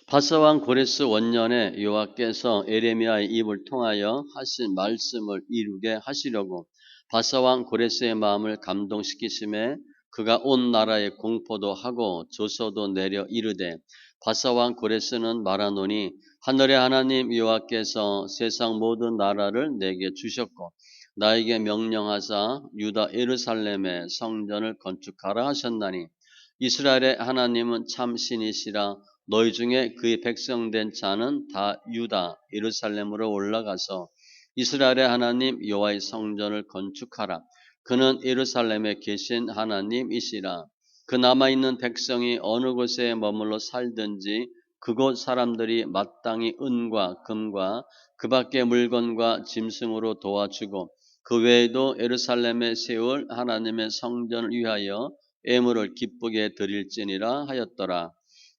바사 왕 고레스 원년에 여호와께서 에레미야의 입을 통하여 하신 말씀을 이루게 하시려고 바사 왕 고레스의 마음을 감동시키심에 그가 온 나라에 공포도 하고 조서도 내려 이르되 바사 왕 고레스는 말하노니 하늘의 하나님 여호와께서 세상 모든 나라를 내게 주셨고 나에게 명령하사 유다 예루살렘에 성전을 건축하라 하셨나니 이스라엘의 하나님은 참 신이시라. 너희 중에 그의 백성된 자는 다 유다 예루살렘으로 올라가서 이스라엘의 하나님 여호와의 성전을 건축하라. 그는 예루살렘에 계신 하나님이시라. 그 남아있는 백성이 어느 곳에 머물러 살든지 그곳 사람들이 마땅히 은과 금과 그 밖의 물건과 짐승으로 도와주고 그 외에도 예루살렘에 세울 하나님의 성전을 위하여 예물을 기쁘게 드릴지니라 하였더라.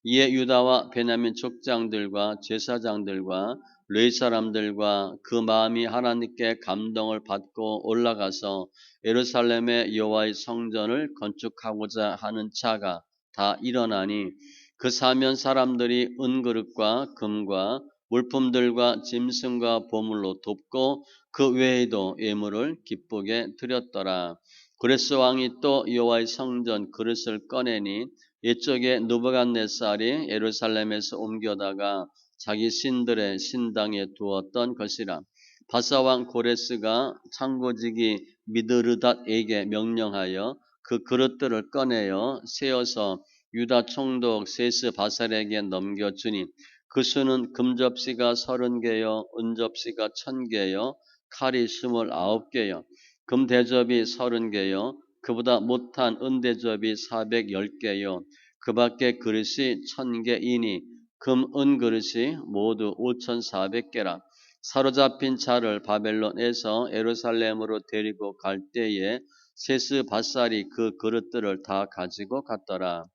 이에 유다와 베냐민 족장들과 제사장들과 레위 사람들과 그 마음이 하나님께 감동을 받고 올라가서 예루살렘의 여호와의 성전을 건축하고자 하는 자가 다 일어나니 그 사면 사람들이 은그릇과 금과 물품들과 짐승과 보물로 돕고 그 외에도 예물을 기쁘게 드렸더라. 고레스 왕이 또 여호와의 성전 그릇을 꺼내니 이쪽에 느부갓네살이 예루살렘에서 옮겨다가 자기 신들의 신당에 두었던 것이라. 바사 왕 고레스가 창고지기 미드르닷에게 명령하여 그 그릇들을 꺼내어 세어서 유다 총독 세스바살에게 넘겨주니 그 수는 금접시가 30개여 은접시가 1000개여 칼이 29개여 금대접이 30개여 그보다 못한 은대접이 410개요. 그 밖에 그릇이 1000개이니 금, 은 그릇이 모두 5400개라. 사로잡힌 자를 바벨론에서 예루살렘으로 데리고 갈 때에 세스바살이 그 그릇들을 다 가지고 갔더라.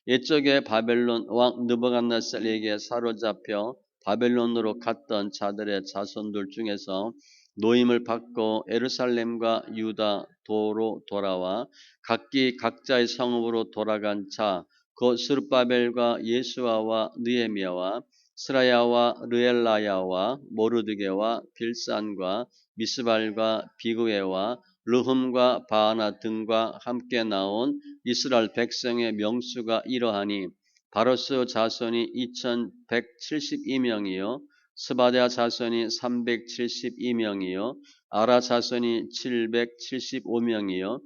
옛적에 바벨론 왕 느부갓네살에게 사로잡혀 바벨론으로 갔던 자들의 자손들 중에서 노임을 받고 예루살렘과 유다 도로 돌아와 각기 각자의 성읍으로 돌아간 자, 곧 스룹바벨과 예수아와 느헤미야와 스라야와 르엘라야와 모르드게와 빌산과 미스발과 비그웨와 르흠과 바하나 등과 함께 나온 이스라엘 백성의 명수가 이러하니 바로스 자손이 2172명이요 스바랴 자손이 372명이요 아라 자손이 775명이요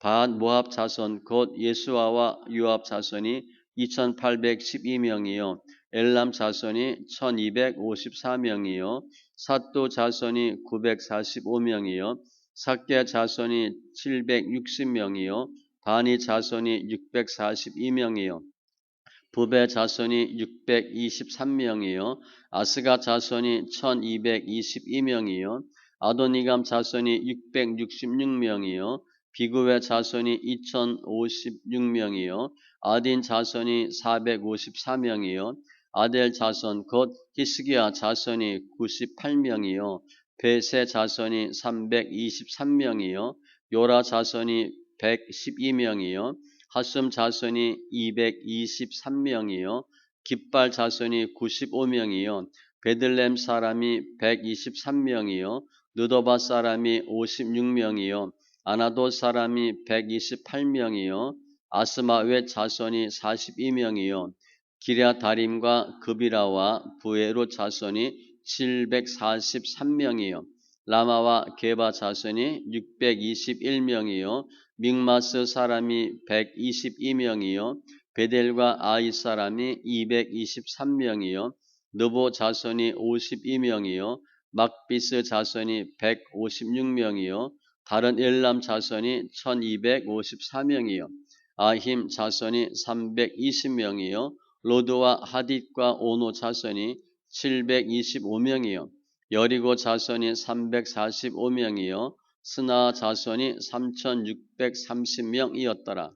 반 모압 자손 곧 예수아와 요압 자손이 2812명이요 엘람 자손이 1254명이요 삿도 자손이 945명이요 삭게 자손이 760명이요 바니 자손이 642명이요 부베 자손이 623명이요 아스가 자손이 1222명이요 아도니감 자손이 666명이요 비그웨 자손이 2056명이요 아딘 자손이 454명이요 아델 자손 곧 히스기야 자손이 98명이요 베세 자손이 323명이요 요라 자손이 112명이요 하숨 자손이 223명이요 깃발 자손이 95명이요 베들렘 사람이 123명이요 느도바 사람이 56명이요 아나도 사람이 128명이요 아스마웻 자손이 42명이요 기랴다림과 그비라와 부에롯 자손이 743명이요 라마와 게바 자손이 621명이요 믹마스 사람이 122명이요 베델과 아이 사람이 223명이요 느보 자손이 52명이요 막비스 자손이 156명이요 다른 엘람 자손이 1254명이요 아힘 자손이 320명이요 로드와 하딧과 오노 자손이 725명이요 여리고 자손이 345명이요 스나 자손이 3630명이었더라.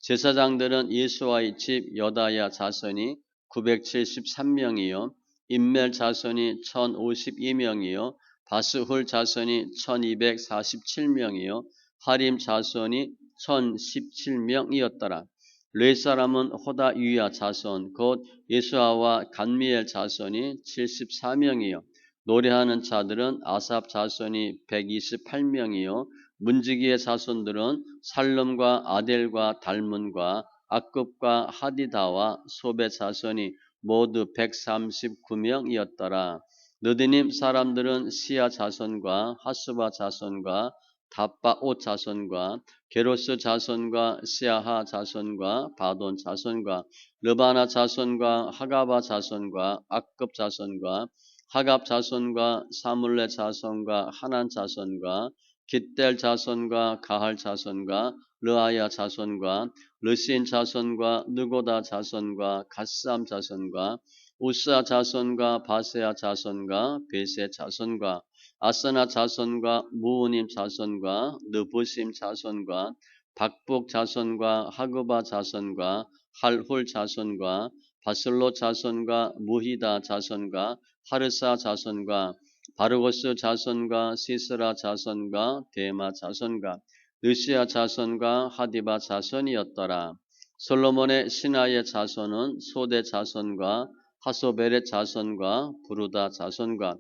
제사장들은 예수와의 집 여다야 자손이 973명이요 임멜 자손이 1052명이요 바스훌 자손이 1247명이요 하림 자손이 1017명이었더라. 르의 사람은 호다유야 자손 곧 예수아와 간미엘 자손이 74명이요 노래하는 자들은 아삽 자손이 128명이요 문지기의 자손들은 살름과 아델과 달문과 악급과 하디다와 소베 자손이 모두 139명이었더라. 느디님 사람들은 시아 자손과 하수바 자손과 다바옷 자손과 게로스 자손과 시아하 자손과 바돈 자손과 르바나 자손과 하가바 자손과 악급 자손과 하갑 자손과 사물레 자손과 하난 자손과 깃델 자손과 가할 자손과 르아야 자손과 르신 자손과 느고다 자손과 갓삼 자손과 우스아 자손과 바세아 자손과 베세 자손과 아스나 자손과 무우님 자손과 느부심 자손과 박북 자손과 하그바 자손과 할훌 자손과 바슬로 자손과 무히다 자손과 하르사 자손과 바르고스 자손과 시스라 자손과 데마 자손과 느시아 자손과 하디바 자손이었더라. 솔로몬의 신하의 자손은 소대 자손과 하소베렛 자손과 부르다 자손과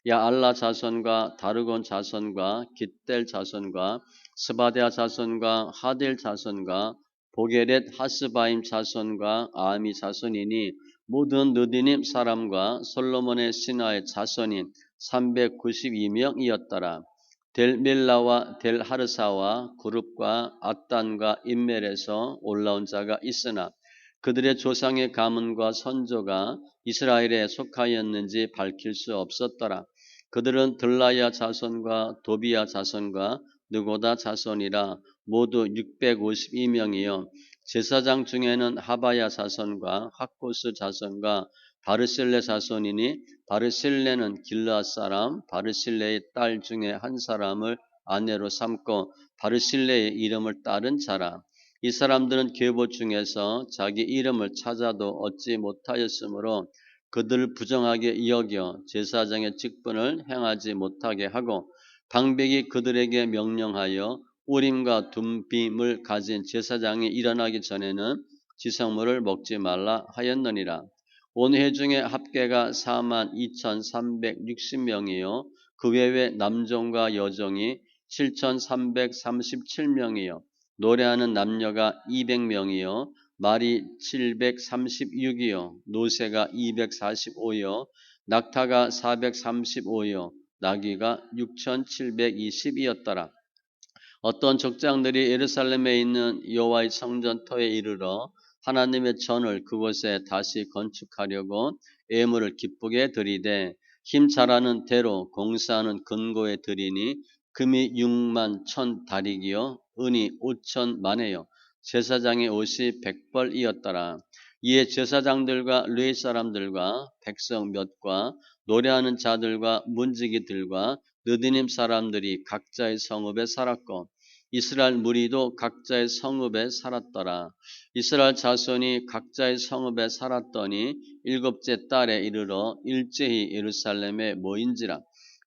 야알라 자손과 다르곤 자손과 깃델 자손과 스바데아 자손과 하델 자손과 보게렛 하스바임 자손과 아미 자손이니 모든 느디님 사람과 솔로몬의 신하의 자손인 392명이었더라. 델밀라와 델하르사와 구룹과 앗단과 인멜에서 올라온 자가 있으나 그들의 조상의 가문과 선조가 이스라엘에 속하였는지 밝힐 수 없었더라. 그들은 들라야 자손과 도비야 자손과 느고다 자손이라 모두 652명이요. 제사장 중에는 하바야 자손과 학고스 자손과 바르실레 자손이니 바르실레는 길르앗 사람 바르실레의 딸 중에 한 사람을 아내로 삼고 바르실레의 이름을 따른 자라. 이 사람들은 계보 중에서 자기 이름을 찾아도 얻지 못하였으므로 그들을 부정하게 여겨 제사장의 직분을 행하지 못하게 하고 방백이 그들에게 명령하여 우림과 둠빔을 가진 제사장이 일어나기 전에는 지성물을 먹지 말라 하였느니라. 온 회중의 합계가 42,360명이요 그 외에 남종과 여종이 7,337명이요 노래하는 남녀가 200명이요 말이 736이요 노새가 245요 낙타가 435요 나귀가 6,720이었더라. 어떤 족장들이 예루살렘에 있는 여호와의 성전터에 이르러 하나님의 전을 그곳에 다시 건축하려고 예물을 기쁘게 드리되 힘 잘하는 대로 공사하는 근고에 드리니 금이 6만 1,000 다리기요 은이 5천 만에요 제사장의 옷이 100벌이었더라. 이에 제사장들과 레위 사람들과 백성 몇과 노래하는 자들과 문지기들과 느디님 사람들이 각자의 성읍에 살았고 이스라엘 무리도 각자의 성읍에 살았더라. 이스라엘 자손이 각자의 성읍에 살았더니 7째 달에 이르러 일제히 예루살렘에 모인지라.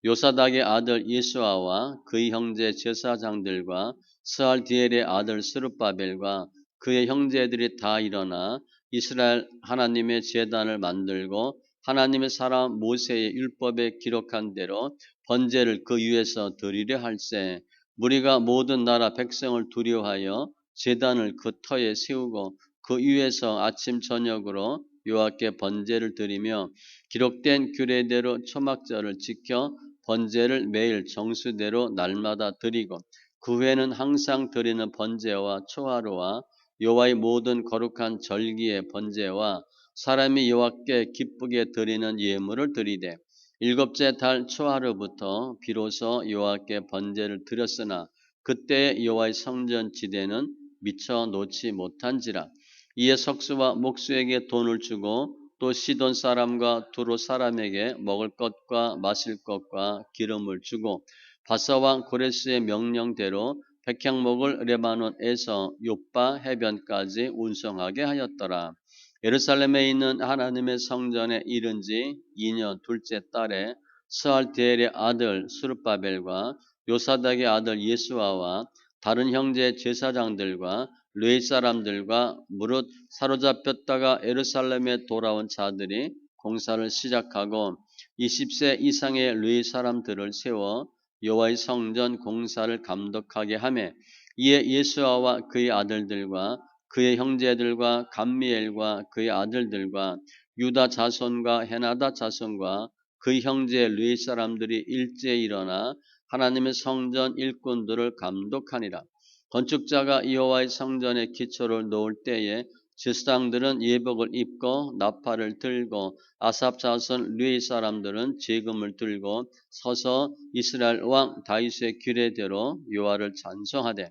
요사닥의 아들 예수아와 그의 형제 제사장들과 스알디엘의 아들 스룹바벨과 그의 형제들이 다 일어나 이스라엘 하나님의 제단을 만들고 하나님의 사람 모세의 율법에 기록한 대로 번제를 그 위에서 드리려 할세 무리가 모든 나라 백성을 두려워하여 제단을 그 터에 세우고 그 위에서 아침 저녁으로 여호와께 번제를 드리며 기록된 규례대로 초막절을 지켜 번제를 매일 정수대로 날마다 드리고 그 후에는 항상 드리는 번제와 초하루와 여호와의 모든 거룩한 절기의 번제와 사람이 여호와께 기쁘게 드리는 예물을 드리되 7째 달 초하루부터 비로소 여호와께 번제를 드렸으나 그때 여호와의 성전 지대는 미처 놓지 못한지라. 이에 석수와 목수에게 돈을 주고 또 시돈 사람과 두로 사람에게 먹을 것과 마실 것과 기름을 주고 바사왕 고레스의 명령대로 백향목을 레바논에서 욥바 해변까지 운송하게 하였더라. 예루살렘에 있는 하나님의 성전에 이른 지 2년 둘째 달에 스알디엘의 아들 스룹바벨과 요사닥의 아들 예수아와 다른 형제 제사장들과 르이 사람들과 무릇 사로잡혔다가 예루살렘에 돌아온 자들이 공사를 시작하고 20세 이상의 르이 사람들을 세워 여호와의 성전 공사를 감독하게 하며 이에 예수아와 그의 아들들과 그의 형제들과 감미엘과 그의 아들들과 유다 자손과 헤나다 자손과 그 형제 르이 사람들이 일제히 일어나 하나님의 성전 일꾼들을 감독하니라. 건축자가 여호와의 성전의 기초를 놓을 때에 제사장들은 예복을 입고 나팔을 들고 아삽 자손 르이 사람들은 제금을 들고 서서 이스라엘 왕 다윗의 규례대로 여호와를 찬송하되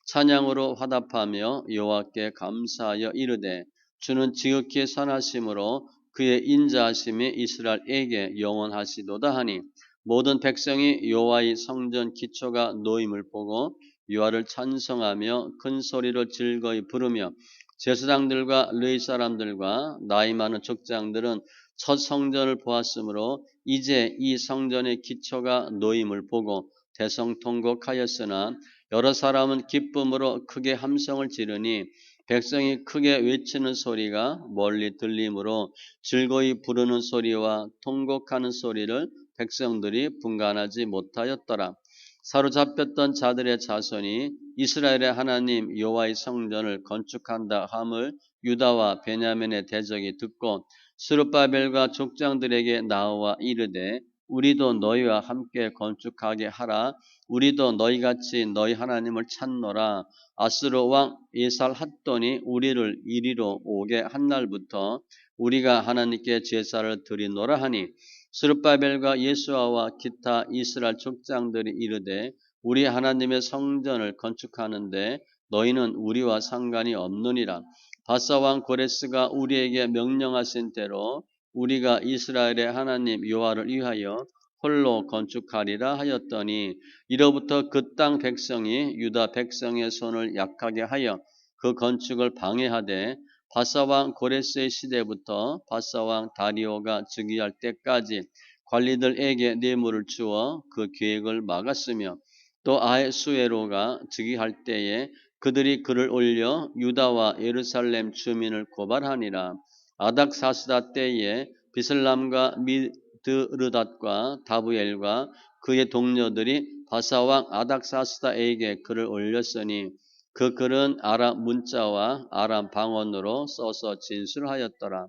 찬양으로 화답하며 여호와께 감사하여 이르되 주는 지극히 선하심으로 그의 인자하심이 이스라엘에게 영원하시도다 하니 모든 백성이 여호와의 성전 기초가 놓임을 보고 여호와를 찬송하며 큰 소리로 즐거이 부르며 제사장들과 르이 사람들과 나이 많은 족장들은 첫 성전을 보았으므로 이제 이 성전의 기초가 놓임을 보고 대성통곡하였으나 여러 사람은 기쁨으로 크게 함성을 지르니 백성이 크게 외치는 소리가 멀리 들리므로 즐거이 부르는 소리와 통곡하는 소리를 백성들이 분간하지 못하였더라. 사로잡혔던 자들의 자손이 이스라엘의 하나님 여호와의 성전을 건축한다 함을 유다와 베냐민의 대적이 듣고 스룹바벨과 족장들에게 나와 이르되 우리도 너희와 함께 건축하게 하라. 우리도 너희같이 너희 하나님을 찾노라. 아스로 왕 예살핫돈이 우리를 이리로 오게 한 날부터 우리가 하나님께 제사를 드리노라 하니 스룹바벨과 예수아와 기타 이스라엘 족장들이 이르되 우리 하나님의 성전을 건축하는데 너희는 우리와 상관이 없느니라. 바사 왕 고레스가 우리에게 명령하신 대로 우리가 이스라엘의 하나님 여호와를 위하여 홀로 건축하리라 하였더니 이로부터 그 땅 백성이 유다 백성의 손을 약하게 하여 그 건축을 방해하되 바사왕 고레스의 시대부터 바사왕 다리오가 즉위할 때까지 관리들에게 뇌물을 주어 그 계획을 막았으며 또 아헤수에로가 즉위할 때에 그들이 글을 올려 유다와 예루살렘 주민을 고발하니라. 아닥사스다 때에 비슬람과 미드르닷과 다부엘과 그의 동료들이 바사왕 아닥사스다에게 글을 올렸으니 그 글은 아람 문자와 아람 방언으로 써서 진술하였더라.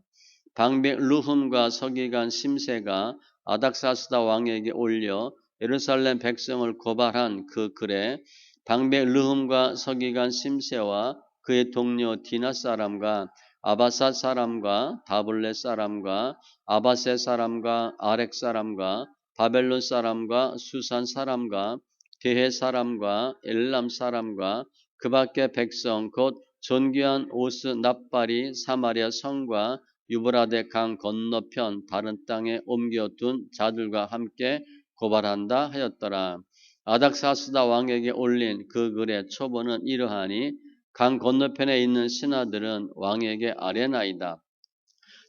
방백 르훔과 서기관 심세가 아닥사스다 왕에게 올려 예루살렘 백성을 고발한 그 글에 방백 르훔과 서기관 심세와 그의 동료 디나 사람과 아바삿 사람과 다블렛 사람과 아바세 사람과 아렉 사람과 바벨론 사람과 수산 사람과 게헤 사람과 엘람 사람과 그 밖의 백성 곧 존귀한 오스 납발이 사마리아 성과 유브라데 강 건너편 다른 땅에 옮겨둔 자들과 함께 고발한다 하였더라. 아닥사스다 왕에게 올린 그 글의 초본은 이러하니 강 건너편에 있는 신하들은 왕에게 아뢰나이다.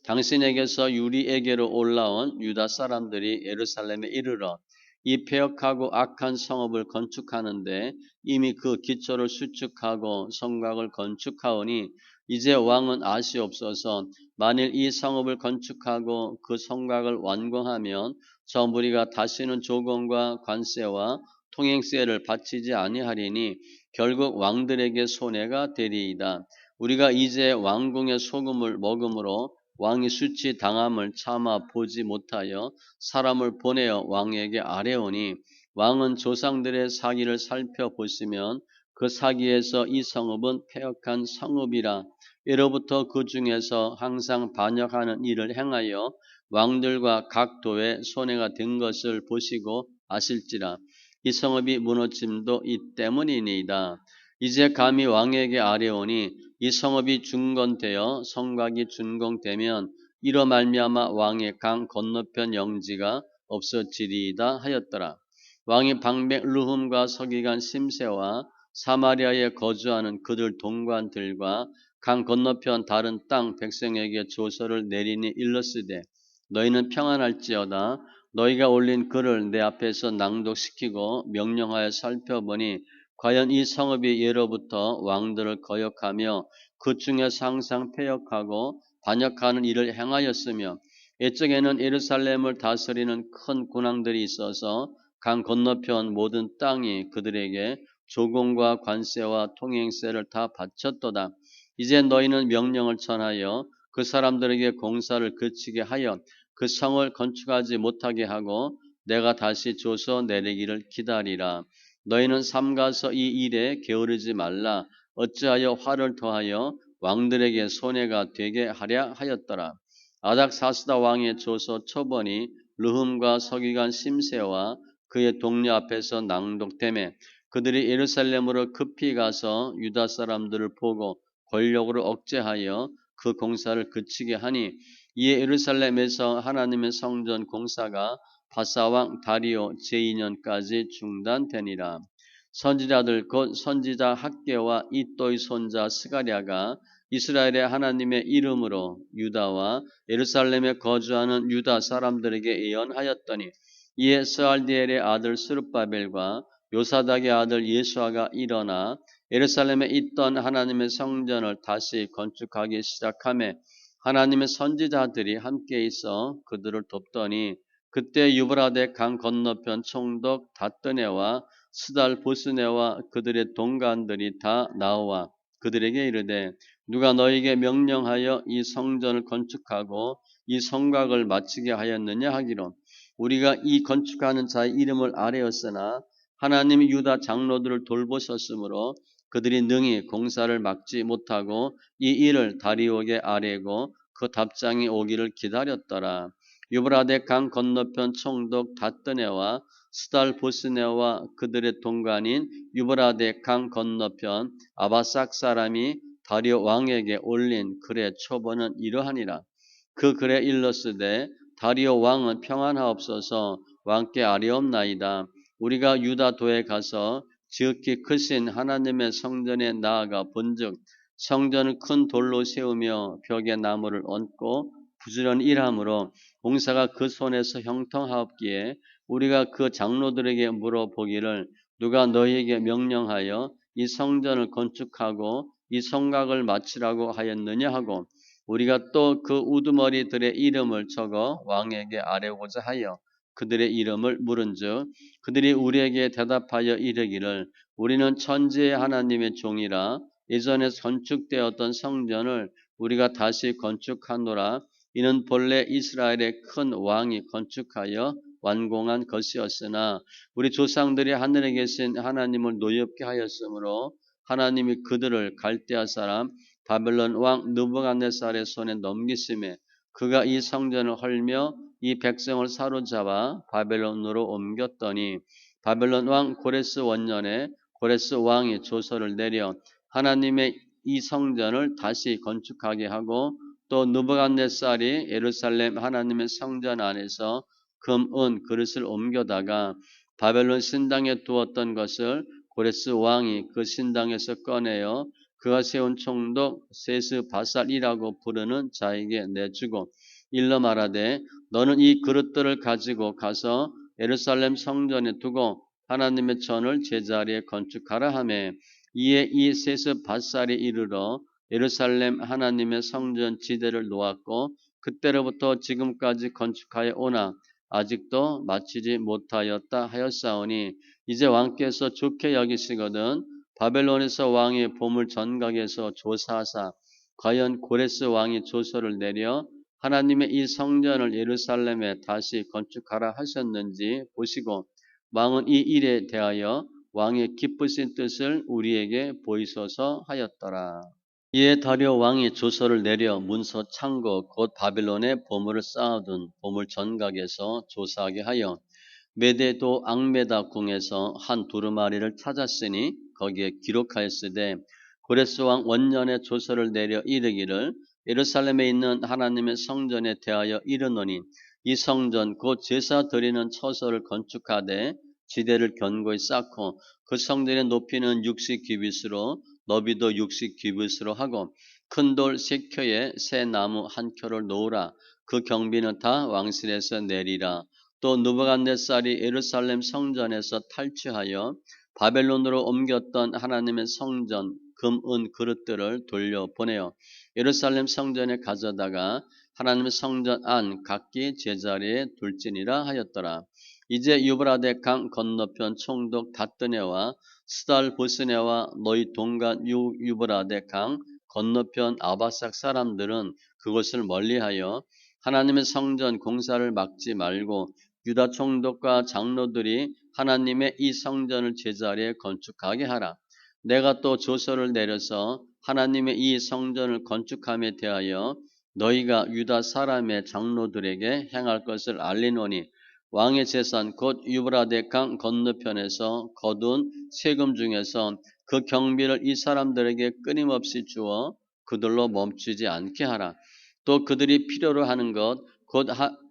당신에게서 유리에게로 올라온 유다 사람들이 예루살렘에 이르러 이 폐역하고 악한 성읍을 건축하는데 이미 그 기초를 수축하고 성곽을 건축하오니 이제 왕은 아시옵소서. 만일 이 성읍을 건축하고 그 성곽을 완공하면 저 무리가 다시는 조공과 관세와 통행세를 바치지 아니하리니 결국 왕들에게 손해가 되리이다. 우리가 이제 왕궁의 소금을 먹음으로 왕이 수치 당함을 차마 보지 못하여 사람을 보내어 왕에게 아뢰오니 왕은 조상들의 사기를 살펴보시면 그 사기에서 이 성읍은 패역한 성읍이라 예로부터 그 중에서 항상 반역하는 일을 행하여 왕들과 각 도에 손해가 된 것을 보시고 아실지라 이 성읍이 무너짐도 이 때문이니이다. 이제 감히 왕에게 아뢰오니 이 성읍이 중건되어 성곽이 준공되면 이로 말미암아 왕의 강 건너편 영지가 없어지리이다 하였더라. 왕이 방백 르훔과 서기관 심세와 사마리아에 거주하는 그들 동관들과 강 건너편 다른 땅 백성에게 조서를 내리니 일렀으되 너희는 평안할지어다. 너희가 올린 글을 내 앞에서 낭독시키고 명령하여 살펴보니 과연 이 성읍이 예로부터 왕들을 거역하며 그 중에서 항상 패역하고 반역하는 일을 행하였으며 옛적에는 예루살렘을 다스리는 큰 군왕들이 있어서 강 건너편 모든 땅이 그들에게 조공과 관세와 통행세를 다 바쳤도다. 이제 너희는 명령을 전하여 그 사람들에게 공사를 그치게 하여 그 성을 건축하지 못하게 하고 내가 다시 줘서 내리기를 기다리라. 너희는 삼가서 이 일에 게으르지 말라. 어찌하여 화를 더하여 왕들에게 손해가 되게 하랴 하였더라. 아닥사스다 왕의 조서 초본이 르흠과 서기관 심세와 그의 동료 앞에서 낭독되매 그들이 예루살렘으로 급히 가서 유다 사람들을 보고 권력으로 억제하여 그 공사를 그치게 하니 이에 예루살렘에서 하나님의 성전 공사가 바사왕 다리오 제2년까지 중단되니라. 선지자들 곧 선지자 학개와 이또의 손자 스가랴가 이스라엘의 하나님의 이름으로 유다와 예루살렘에 거주하는 유다 사람들에게 예언하였더니 이에 스알디엘의 아들 스룹바벨과 요사닥의 아들 예수아가 일어나 예루살렘에 있던 하나님의 성전을 다시 건축하기 시작하며 하나님의 선지자들이 함께 있어 그들을 돕더니 그때 유브라데 강 건너편 총독 다뜨네와 스달 보스네와 그들의 동관들이 다 나와 그들에게 이르되 누가 너에게 명령하여 이 성전을 건축하고 이 성곽을 마치게 하였느냐 하기로 우리가 이 건축하는 자의 이름을 아뢰었으나 하나님이 유다 장로들을 돌보셨으므로 그들이 능히 공사를 막지 못하고 이 일을 다리오에게 아뢰고 그 답장이 오기를 기다렸더라. 유브라데 강 건너편 총독 다뜨네와 스달 보스네와 그들의 동관인 유브라데 강 건너편 아바삭 사람이 다리오 왕에게 올린 글의 초본은 이러하니라. 그 글에 일렀으되 다리오 왕은 평안하옵소서 왕께 아뢰옵나이다. 우리가 유다도에 가서 지극히 크신 하나님의 성전에 나아가 본즉 성전을 큰 돌로 세우며 벽에 나무를 얹고 부지런히 일함으로 공사가 그 손에서 형통하옵기에 우리가 그 장로들에게 물어보기를 누가 너희에게 명령하여 이 성전을 건축하고 이 성곽을 마치라고 하였느냐 하고 우리가 또 그 우두머리들의 이름을 적어 왕에게 아뢰고자 하여 그들의 이름을 물은즉 그들이 우리에게 대답하여 이르기를 우리는 천지의 하나님의 종이라 예전에 건축되었던 성전을 우리가 다시 건축하노라. 이는 본래 이스라엘의 큰 왕이 건축하여 완공한 것이었으나 우리 조상들이 하늘에 계신 하나님을 노엽게 하였으므로 하나님이 그들을 갈대아 사람 바벨론 왕 느부갓네살의 손에 넘기심에 그가 이 성전을 헐며 이 백성을 사로잡아 바벨론으로 옮겼더니 바벨론 왕 고레스 원년에 고레스 왕이 조서를 내려 하나님의 이 성전을 다시 건축하게 하고 또 느부갓네살이 예루살렘 하나님의 성전 안에서 금, 은, 그릇을 옮겨다가 바벨론 신당에 두었던 것을 고레스 왕이 그 신당에서 꺼내어 그가 세운 총독 세스바살이라고 부르는 자에게 내주고 일러 말하되 너는 이 그릇들을 가지고 가서 예루살렘 성전에 두고 하나님의 전을 제자리에 건축하라 하매 이에 이 세스바살이 이르러 예루살렘 하나님의 성전 지대를 놓았고 그때로부터 지금까지 건축하여 오나 아직도 마치지 못하였다 하였사오니 이제 왕께서 좋게 여기시거든 바벨론에서 왕의 보물 전각에서 조사하사 과연 고레스 왕이 조서를 내려 하나님의 이 성전을 예루살렘에 다시 건축하라 하셨는지 보시고 왕은 이 일에 대하여 왕의 기쁘신 뜻을 우리에게 보이소서 하였더라. 이에 다리오 왕이 조서를 내려 문서 창고 곧 바빌론에 보물을 쌓아둔 보물 전각에서 조사하게 하여 메데도 앙메다 궁에서 한 두루마리를 찾았으니 거기에 기록하였으되 고레스 왕 원년에 조서를 내려 이르기를 예루살렘에 있는 하나님의 성전에 대하여 이르노니 이 성전 곧 제사 드리는 처소를 건축하되 지대를 견고히 쌓고 그 성전의 높이는 60규빗으로 너비도 60규빗으로 하고 큰 돌 3켜에 새 나무 1켜를 놓으라. 그 경비는 다 왕실에서 내리라. 또 느부갓네살이 예루살렘 성전에서 탈취하여 바벨론으로 옮겼던 하나님의 성전 금, 은 그릇들을 돌려보내어 예루살렘 성전에 가져다가 하나님의 성전 안 각기 제자리에 둘지니라 하였더라. 이제 유브라데 강 건너편 총독 다뜨네와 스달 보스네와 너희 동간 유브라데 강 건너편 아바삭 사람들은 그것을 멀리하여 하나님의 성전 공사를 막지 말고 유다 총독과 장로들이 하나님의 이 성전을 제자리에 건축하게 하라. 내가 또 조서를 내려서 하나님의 이 성전을 건축함에 대하여 너희가 유다 사람의 장로들에게 행할 것을 알리노니 왕의 재산 곧 유브라데 강 건너편에서 거둔 세금 중에서 그 경비를 이 사람들에게 끊임없이 주어 그들로 멈추지 않게 하라. 또 그들이 필요로 하는 것 곧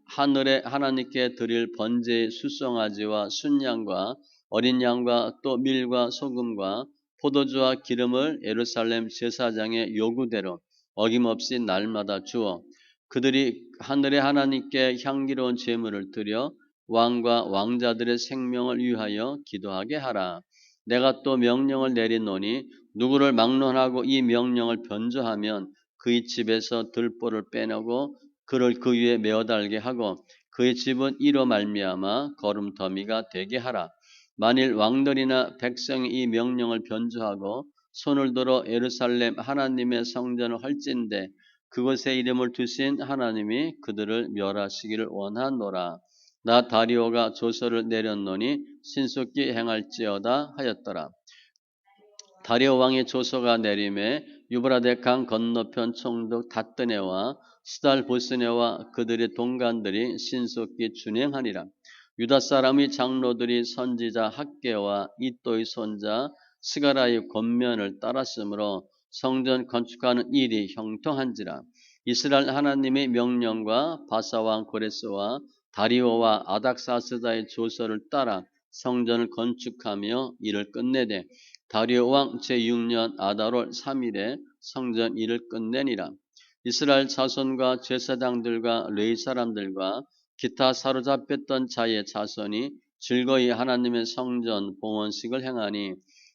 하늘에 하나님께 드릴 번제의 수송아지와 순양과 어린 양과 또 밀과 소금과 포도주와 기름을 예루살렘 제사장의 요구대로 어김없이 날마다 주어 그들이 하늘의 하나님께 향기로운 제물을 드려 왕과 왕자들의 생명을 위하여 기도하게 하라. 내가 또 명령을 내리노니 누구를 막론하고 이 명령을 변조하면 그의 집에서 들보를 빼내고 그를 그 위에 메어달게 하고 그의 집은 이로 말미암아 거름더미가 되게 하라. 만일 왕들이나 백성이 이 명령을 변조하고 손을 들어 예루살렘 하나님의 성전을 헐진대 그곳에 이름을 두신 하나님이 그들을 멸하시기를 원하노라. 나 다리오가 조서를 내렸노니 신속히 행할지어다 하였더라. 다리오 왕의 조서가 내림에 유브라데 강 건너편 총독 다뜨네와 스달 보스네와 그들의 동간들이 신속히 준행하니라. 유다 사람의 장로들이 선지자 학개와 이또의 손자 스가라의 권면을 따랐으므로 성전 건축하는 일이 형통한지라. 이스라엘 하나님의 명령과 바사왕 고레스와 다리오와 아닥사스다의 조서를 따라 성전을 건축하며 일을 끝내되 다리오 왕 제6년 아달월 3일에 성전 일을 끝내니라. 이스라엘 자손과 제사장들과 레위 사람들과 기타 사로잡혔던 자의 자손이 즐거이 하나님의 성전 봉헌식을 행하니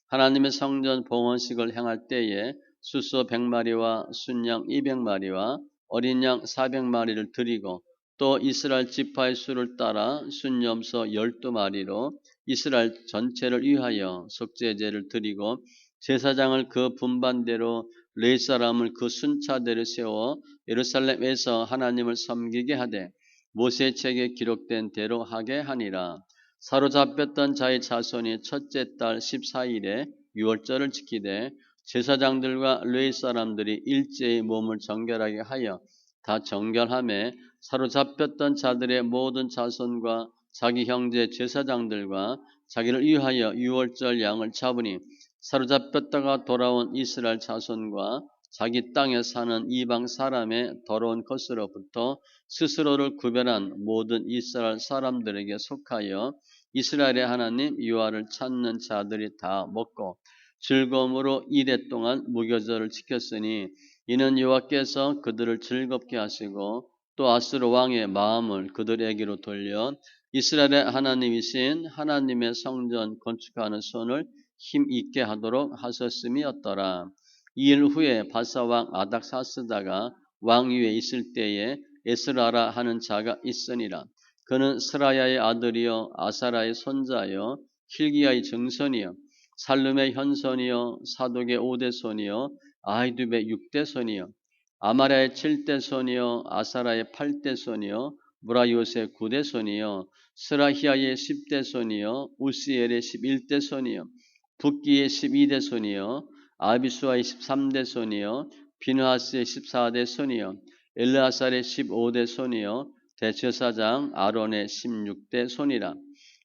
하나님의 성전 봉헌식을 행할 때에 수소 100마리와 순양 200마리와 어린 양 400마리를 드리고 또 이스라엘 지파의 수를 따라 순염소 12마리로 이스라엘 전체를 위하여 속죄제를 드리고 제사장을 그 분반대로 레위 사람을 그 순차대로 세워 예루살렘에서 하나님을 섬기게 하되 모세 책에 기록된 대로 하게 하니라. 사로잡혔던 자의 자손이 첫째 달 14일에 유월절을 지키되 제사장들과 레위 사람들이 일제히 몸을 정결하게 하여 다 정결함에 사로잡혔던 자들의 모든 자손과 자기 형제 제사장들과 자기를 위하여 유월절 양을 잡으니 사로잡혔다가 돌아온 이스라엘 자손과 자기 땅에 사는 이방 사람의 더러운 것으로부터 스스로를 구별한 모든 이스라엘 사람들에게 속하여 이스라엘의 하나님 여호와를 찾는 자들이 다 먹고 즐거움으로 이레 동안 무교절을 지켰으니 이는 여호와께서 그들을 즐겁게 하시고 또 아수르 왕의 마음을 그들에게로 돌려 이스라엘의 하나님이신 하나님의 성전 건축하는 손을 힘 있게 하도록 하셨음이었더라. 이 일 후에 바사왕 아닥사스다가 왕위에 있을 때에 에스라라 하는 자가 있으니라. 그는 스라야의 아들이요 아사라의 손자요 힐기야의 증손이요 살룸의 현손이요 사독의 5대 손이요 아히두베의 6대 손이요 아마랴의 7대 손이요 아사라의 8대 손이요 무라요스의 9대 손이요 스라히야의 10대 손이요 우시엘의 11대 손이요 붓기의 12대 손이요 아비수아의 13대 손이요 비느하스의 14대 손이요 엘르아살의 15대 손이요 대제사장 아론의 16대 손이라.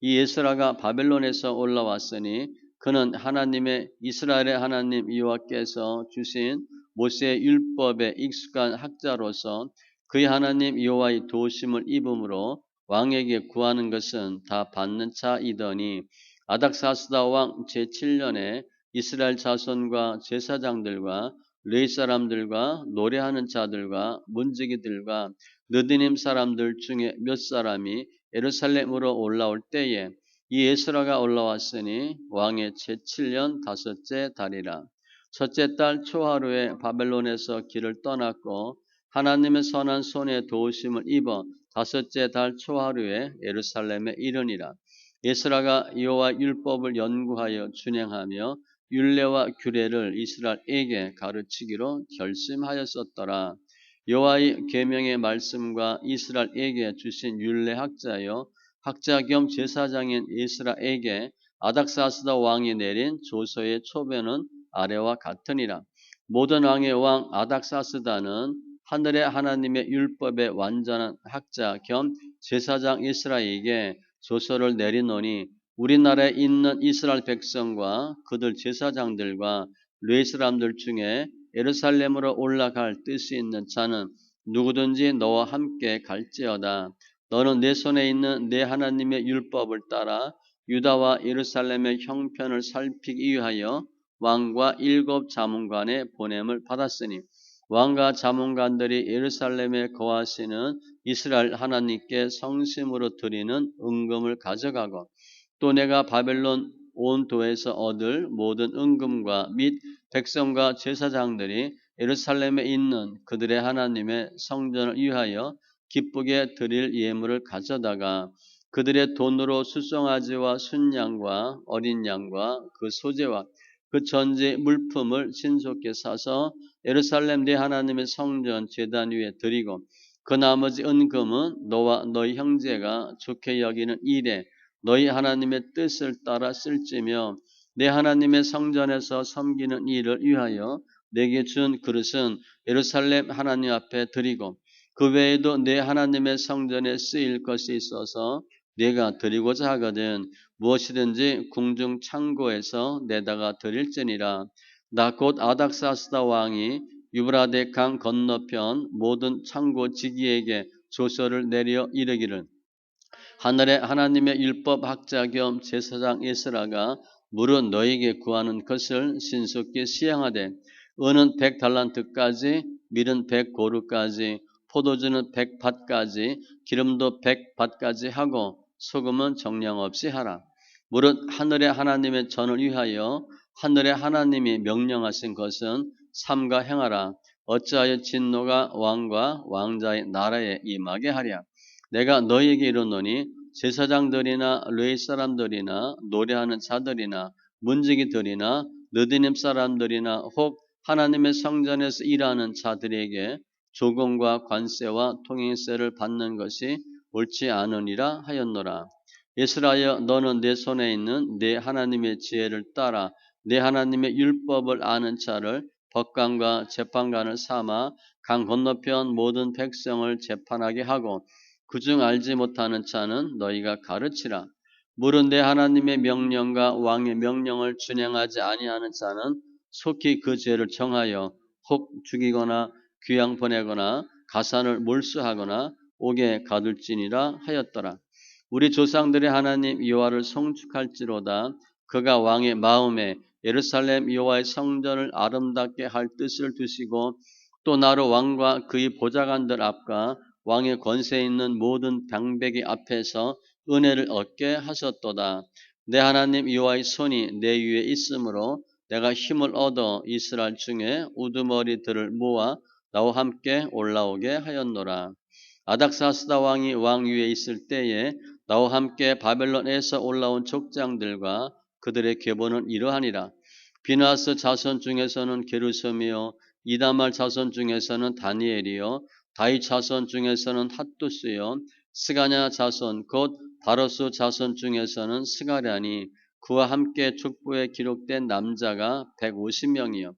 이 에스라가 바벨론에서 올라왔으니 그는 하나님의 이스라엘의 하나님 여호와께서 주신 모세의 율법에 익숙한 학자로서 그의 하나님 여호와의 도우심을 입음으로 왕에게 구하는 것은 다 받는 자이더니 아닥사스다 왕 제7년에 이스라엘 자손과 제사장들과 레위 사람들과 노래하는 자들과 문지기들과 느디님 사람들 중에 몇 사람이 예루살렘으로 올라올 때에 이 에스라가 올라왔으니 왕의 제7년 다섯째 달이라. 첫째 달 초하루에 바벨론에서 길을 떠났고 하나님의 선한 손에 도우심을 입어 다섯째 달 초하루에 예루살렘에 이르니라. 에스라가 여호와 율법을 연구하여 준행하며 율례와 규례를 이스라엘에게 가르치기로 결심하였었더라. 여호와의 계명의 말씀과 이스라엘에게 주신 율례 학자여 학자 겸 제사장인 에스라에게 아닥사스다 왕이 내린 조서의 초변은 아래와 같으니라. 모든 왕의 왕 아닥사스다는 하늘의 하나님의 율법의 완전한 학자 겸 제사장 이스라엘에게 조서를 내리노니 우리나라에 있는 이스라엘 백성과 그들 제사장들과 레위 사람들 중에 예루살렘으로 올라갈 뜻이 있는 자는 누구든지 너와 함께 갈지어다. 너는 내 손에 있는 내 하나님의 율법을 따라 유다와 예루살렘의 형편을 살피기 위하여 왕과 7 자문관의 보냄을 받았으니 왕과 자문관들이 예루살렘에 거하시는 이스라엘 하나님께 성심으로 드리는 은금을 가져가고 또 내가 바벨론 온 도에서 얻을 모든 은금과 및 백성과 제사장들이 예루살렘에 있는 그들의 하나님의 성전을 위하여 기쁘게 드릴 예물을 가져다가 그들의 돈으로 수송아지와 순양과 어린 양과 그 소재와 그 전제 물품을 신속히 사서 예루살렘 내 하나님의 성전 제단 위에 드리고 그 나머지 은금은 너와 너희 형제가 좋게 여기는 일에 너희 하나님의 뜻을 따라 쓸지며 내 하나님의 성전에서 섬기는 일을 위하여 내게 준 그릇은 예루살렘 하나님 앞에 드리고 그 외에도 내 하나님의 성전에 쓰일 것이 있어서 내가 드리고자 하거든 무엇이든지 궁중 창고에서 내다가 드릴지니라. 나 곧 아닥사스다 왕이 유브라데 강 건너편 모든 창고 지기에게 조서를 내려 이르기를 하늘의 하나님의 율법 학자 겸 제사장 에스라가 물은 너에게 구하는 것을 신속히 시행하되 은은 100달란트까지 밀은 100고루까지 포도주는 100밭까지 기름도 100밭까지 하고 소금은 정량 없이 하라. 물은 하늘의 하나님의 전을 위하여 하늘의 하나님이 명령하신 것은 삼가 행하라. 어찌하여 진노가 왕과 왕자의 나라에 임하게 하랴. 내가 너희에게 이르노니 제사장들이나 레위 사람들이나 노래하는 자들이나 문지기들이나 느디님 사람들이나 혹 하나님의 성전에서 일하는 자들에게 조공과 관세와 통행세를 받는 것이 옳지 않으니라 하였노라. 이스라엘 너는 내 손에 있는 내 하나님의 지혜를 따라 내 하나님의 율법을 아는 자를 법관과 재판관을 삼아 강 건너편 모든 백성을 재판하게 하고 그중 알지 못하는 자는 너희가 가르치라. 물은 내 하나님의 명령과 왕의 명령을 준행하지 아니하는 자는 속히 그 죄를 정하여 혹 죽이거나 귀양 보내거나 가산을 몰수하거나 옥에 가둘지니라 하였더라. 우리 조상들의 하나님 여호와를 송축할지로다. 그가 왕의 마음에 예루살렘 여호와의 성전을 아름답게 할 뜻을 두시고 또 나로 왕과 그의 보좌관들 앞과 왕의 권세 있는 모든 방백이 앞에서 은혜를 얻게 하셨도다. 내 하나님 여호와의 손이 내 위에 있으므로 내가 힘을 얻어 이스라엘 중에 우두머리들을 모아 나와 함께 올라오게 하였노라. 아닥사스다 왕이 왕 위에 있을 때에 나와 함께 바벨론에서 올라온 족장들과 그들의 계보는 이러하니라. 비나스 자손 중에서는 게르솜이요 이다말 자손 중에서는 다니엘이요 다윗 자손 중에서는 핫두스요 스가냐 자손 곧 바로스 자손 중에서는 스가랴니 그와 함께 족보에 기록된 남자가 150명이요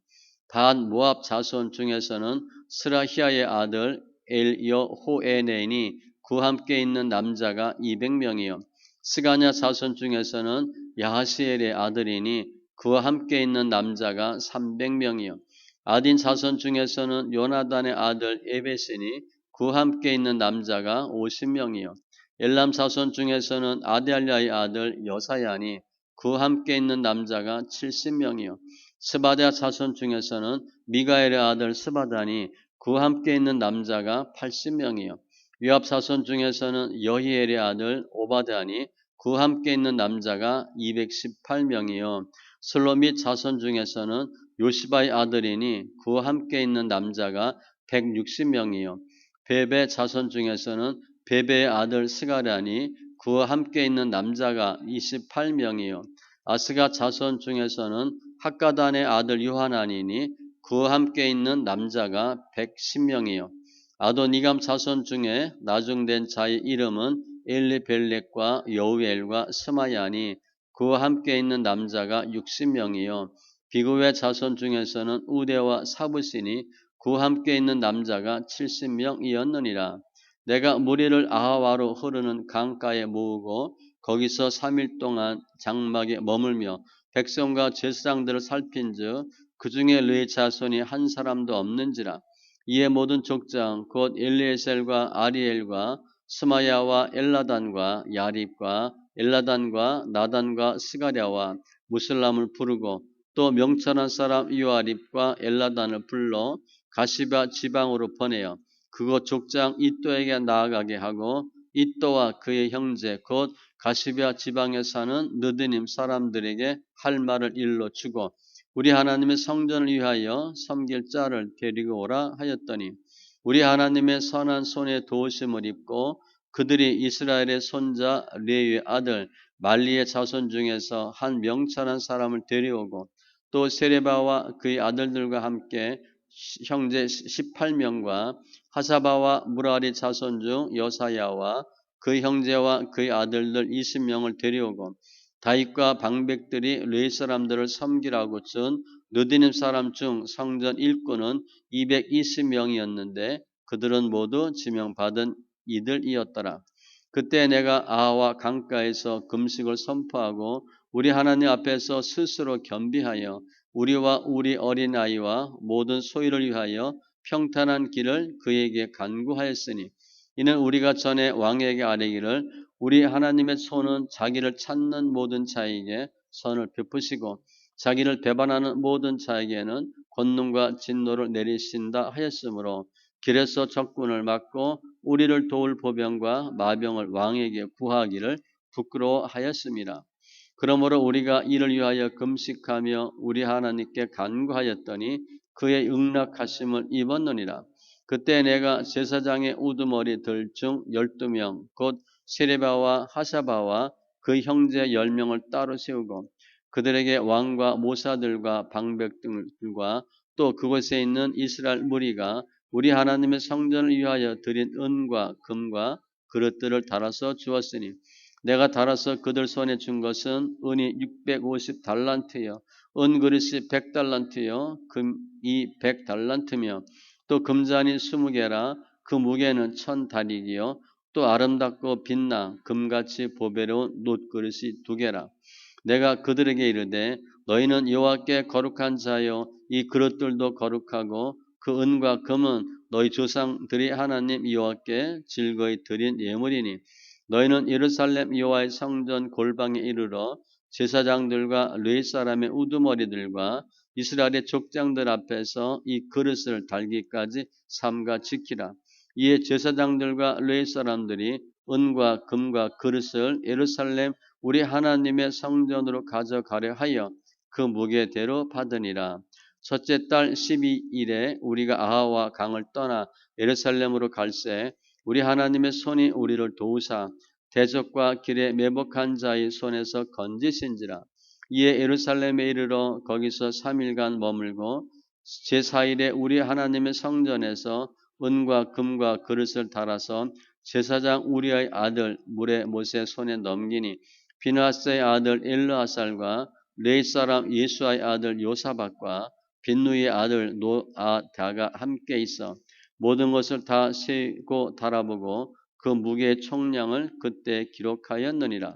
단 모압 자손 중에서는 스라히아의 아들 엘여호에네니 그와 함께 있는 남자가 200명이요 스가냐 자손 중에서는 야하시엘의 아들이니 그와 함께 있는 남자가 300명이요 아딘 자손 중에서는 요나단의 아들 에베스니 그와 함께 있는 남자가 50명이요 엘람 자손 중에서는 아델랴의 아들 여사야니 그와 함께 있는 남자가 70명이요 스바랴 자손 중에서는 미가엘의 아들 스바다니 그와 함께 있는 남자가 80명이요 요압 자손 중에서는 여히엘의 아들 오바다니 그와 함께 있는 남자가 218명이요. 슬로밋 자손 중에서는 요시바의 아들이니 그와 함께 있는 남자가 160명이요. 베베 자손 중에서는 베베의 아들 스가랴니 그와 함께 있는 남자가 28명이요. 아스가 자손 중에서는 학가단의 아들 요하나니니 그와 함께 있는 남자가 110명이요. 아도니감 자손 중에 나중된 자의 이름은 엘리벨렉과 여우엘과 스마야니 그와 함께 있는 남자가 60명이요. 비그의 자손 중에서는 우데와 사부시니 그와 함께 있는 남자가 70명이었느니라. 내가 무리를 아하와로 흐르는 강가에 모으고 거기서 3일 동안 장막에 머물며 백성과 제사장들을 살핀즉 그 중에 르의 자손이 한 사람도 없는지라. 이에 모든 족장 곧 엘리에셀과 아리엘과 스마야와 엘라단과 야립과 엘라단과 나단과 스가랴와 무슬람을 부르고 또 명철한 사람 요아립과 엘라단을 불러 가시바 지방으로 보내어 그곳 족장 이또에게 나아가게 하고 이또와 그의 형제 곧 가시바 지방에 사는 느드님 사람들에게 할 말을 일러 주고 우리 하나님의 성전을 위하여 섬길 자를 데리고 오라 하였더니 우리 하나님의 선한 손에 도우심을 입고 그들이 이스라엘의 손자 레위의 아들 말리의 자손 중에서 한 명철한 사람을 데려오고 또 세레바와 그의 아들들과 함께 형제 18명과 하사바와 무라리 자손 중 여사야와 그 형제와 그의 아들들 20명을 데려오고 다윗과 방백들이 레위 사람들을 섬기라고 준 느디님 사람 중 성전 일꾼은 220명이었는데 그들은 모두 지명받은 이들이었더라. 그때 내가 아하와 강가에서 금식을 선포하고 우리 하나님 앞에서 스스로 겸비하여 우리와 우리 어린아이와 모든 소유를 위하여 평탄한 길을 그에게 간구하였으니 이는 우리가 전에 왕에게 아뢰기를 우리 하나님의 손은 자기를 찾는 모든 자에게 선을 베푸시고 자기를 배반하는 모든 자에게는 권능과 진노를 내리신다 하였으므로 길에서 적군을 막고 우리를 도울 보병과 마병을 왕에게 구하기를 부끄러워하였습니다. 그러므로 우리가 이를 위하여 금식하며 우리 하나님께 간구하였더니 그의 응낙하심을 입었느니라. 그때 내가 제사장의 우두머리들 중 12명 곧 세레바와 하사바와 그 형제 10명을 따로 세우고 그들에게 왕과 모사들과 방백들과 또 그곳에 있는 이스라엘 무리가 우리 하나님의 성전을 위하여 드린 은과 금과 그릇들을 달아서 주었으니 내가 달아서 그들 손에 준 것은 은이 650달란트요 은그릇이 100달란트요 금이 100달란트며 또 금잔이 20개라 그 무게는 1000다리기요 또 아름답고 빛나 금같이 보배로운 놋그릇이 2개라. 내가 그들에게 이르되 너희는 여호와께 거룩한 자요 이 그릇들도 거룩하고 그 은과 금은 너희 조상들이 하나님 여호와께 즐거이 드린 예물이니 너희는 예루살렘 여호와의 성전 골방에 이르러 제사장들과 레위 사람의 우두머리들과 이스라엘의 족장들 앞에서 이 그릇을 달기까지 삼가 지키라. 이에 제사장들과 레위 사람들이 은과 금과 그릇을 예루살렘 우리 하나님의 성전으로 가져가려 하여 그 무게대로 받으니라. 첫째 달 12일에 우리가 아하와 강을 떠나 예루살렘으로 갈새 우리 하나님의 손이 우리를 도우사 대적과 길에 매복한 자의 손에서 건지신지라. 이에 예루살렘에 이르러 거기서 3일간 머물고 제4일에 우리 하나님의 성전에서 은과 금과 그릇을 달아서 제사장 우리의 아들 무레 못의 손에 넘기니 비나스의 아들 엘르아살과 레이 사람 예수아의 아들 요사박과 빈누이의 아들 노아다가 함께 있어 모든 것을 다 세고 달아보고 그 무게의 총량을 그때 기록하였느니라.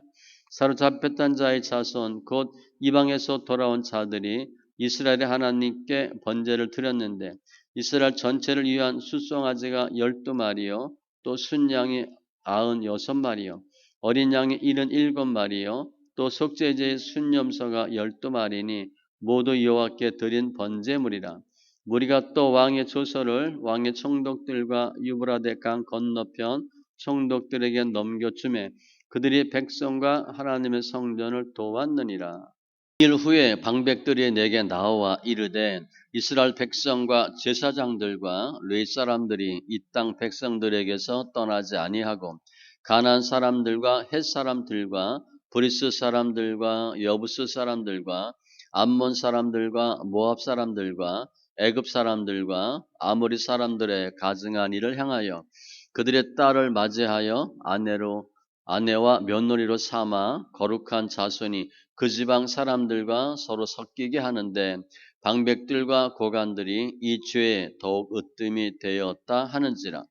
사로잡혔던 자의 자손 곧 이방에서 돌아온 자들이 이스라엘의 하나님께 번제를 드렸는데 이스라엘 전체를 위한 숫송아지가 12마리요 또 순양이 96마리요 어린 양이 77마리요 또 속죄제의 순염소가 12마리니 모두 여호와께 드린 번제물이라. 무리가 또 왕의 조서를 왕의 총독들과 유브라데 강 건너편 총독들에게 넘겨주매 그들이 백성과 하나님의 성전을 도왔느니라. 일 후에 방백들이 내게 나와 이르되 이스라엘 백성과 제사장들과 레위 사람들이 이 땅 백성들에게서 떠나지 아니하고 가나안 사람들과 헷 사람들과 브리스 사람들과 여부스 사람들과 암몬 사람들과 모압 사람들과 애굽 사람들과 아모리 사람들의 가증한 이를 향하여 그들의 딸을 맞이하여 아내와 며느리로 삼아 거룩한 자손이 그 지방 사람들과 서로 섞이게 하는데 방백들과 고관들이 이 죄에 더욱 으뜸이 되었다 하는지라.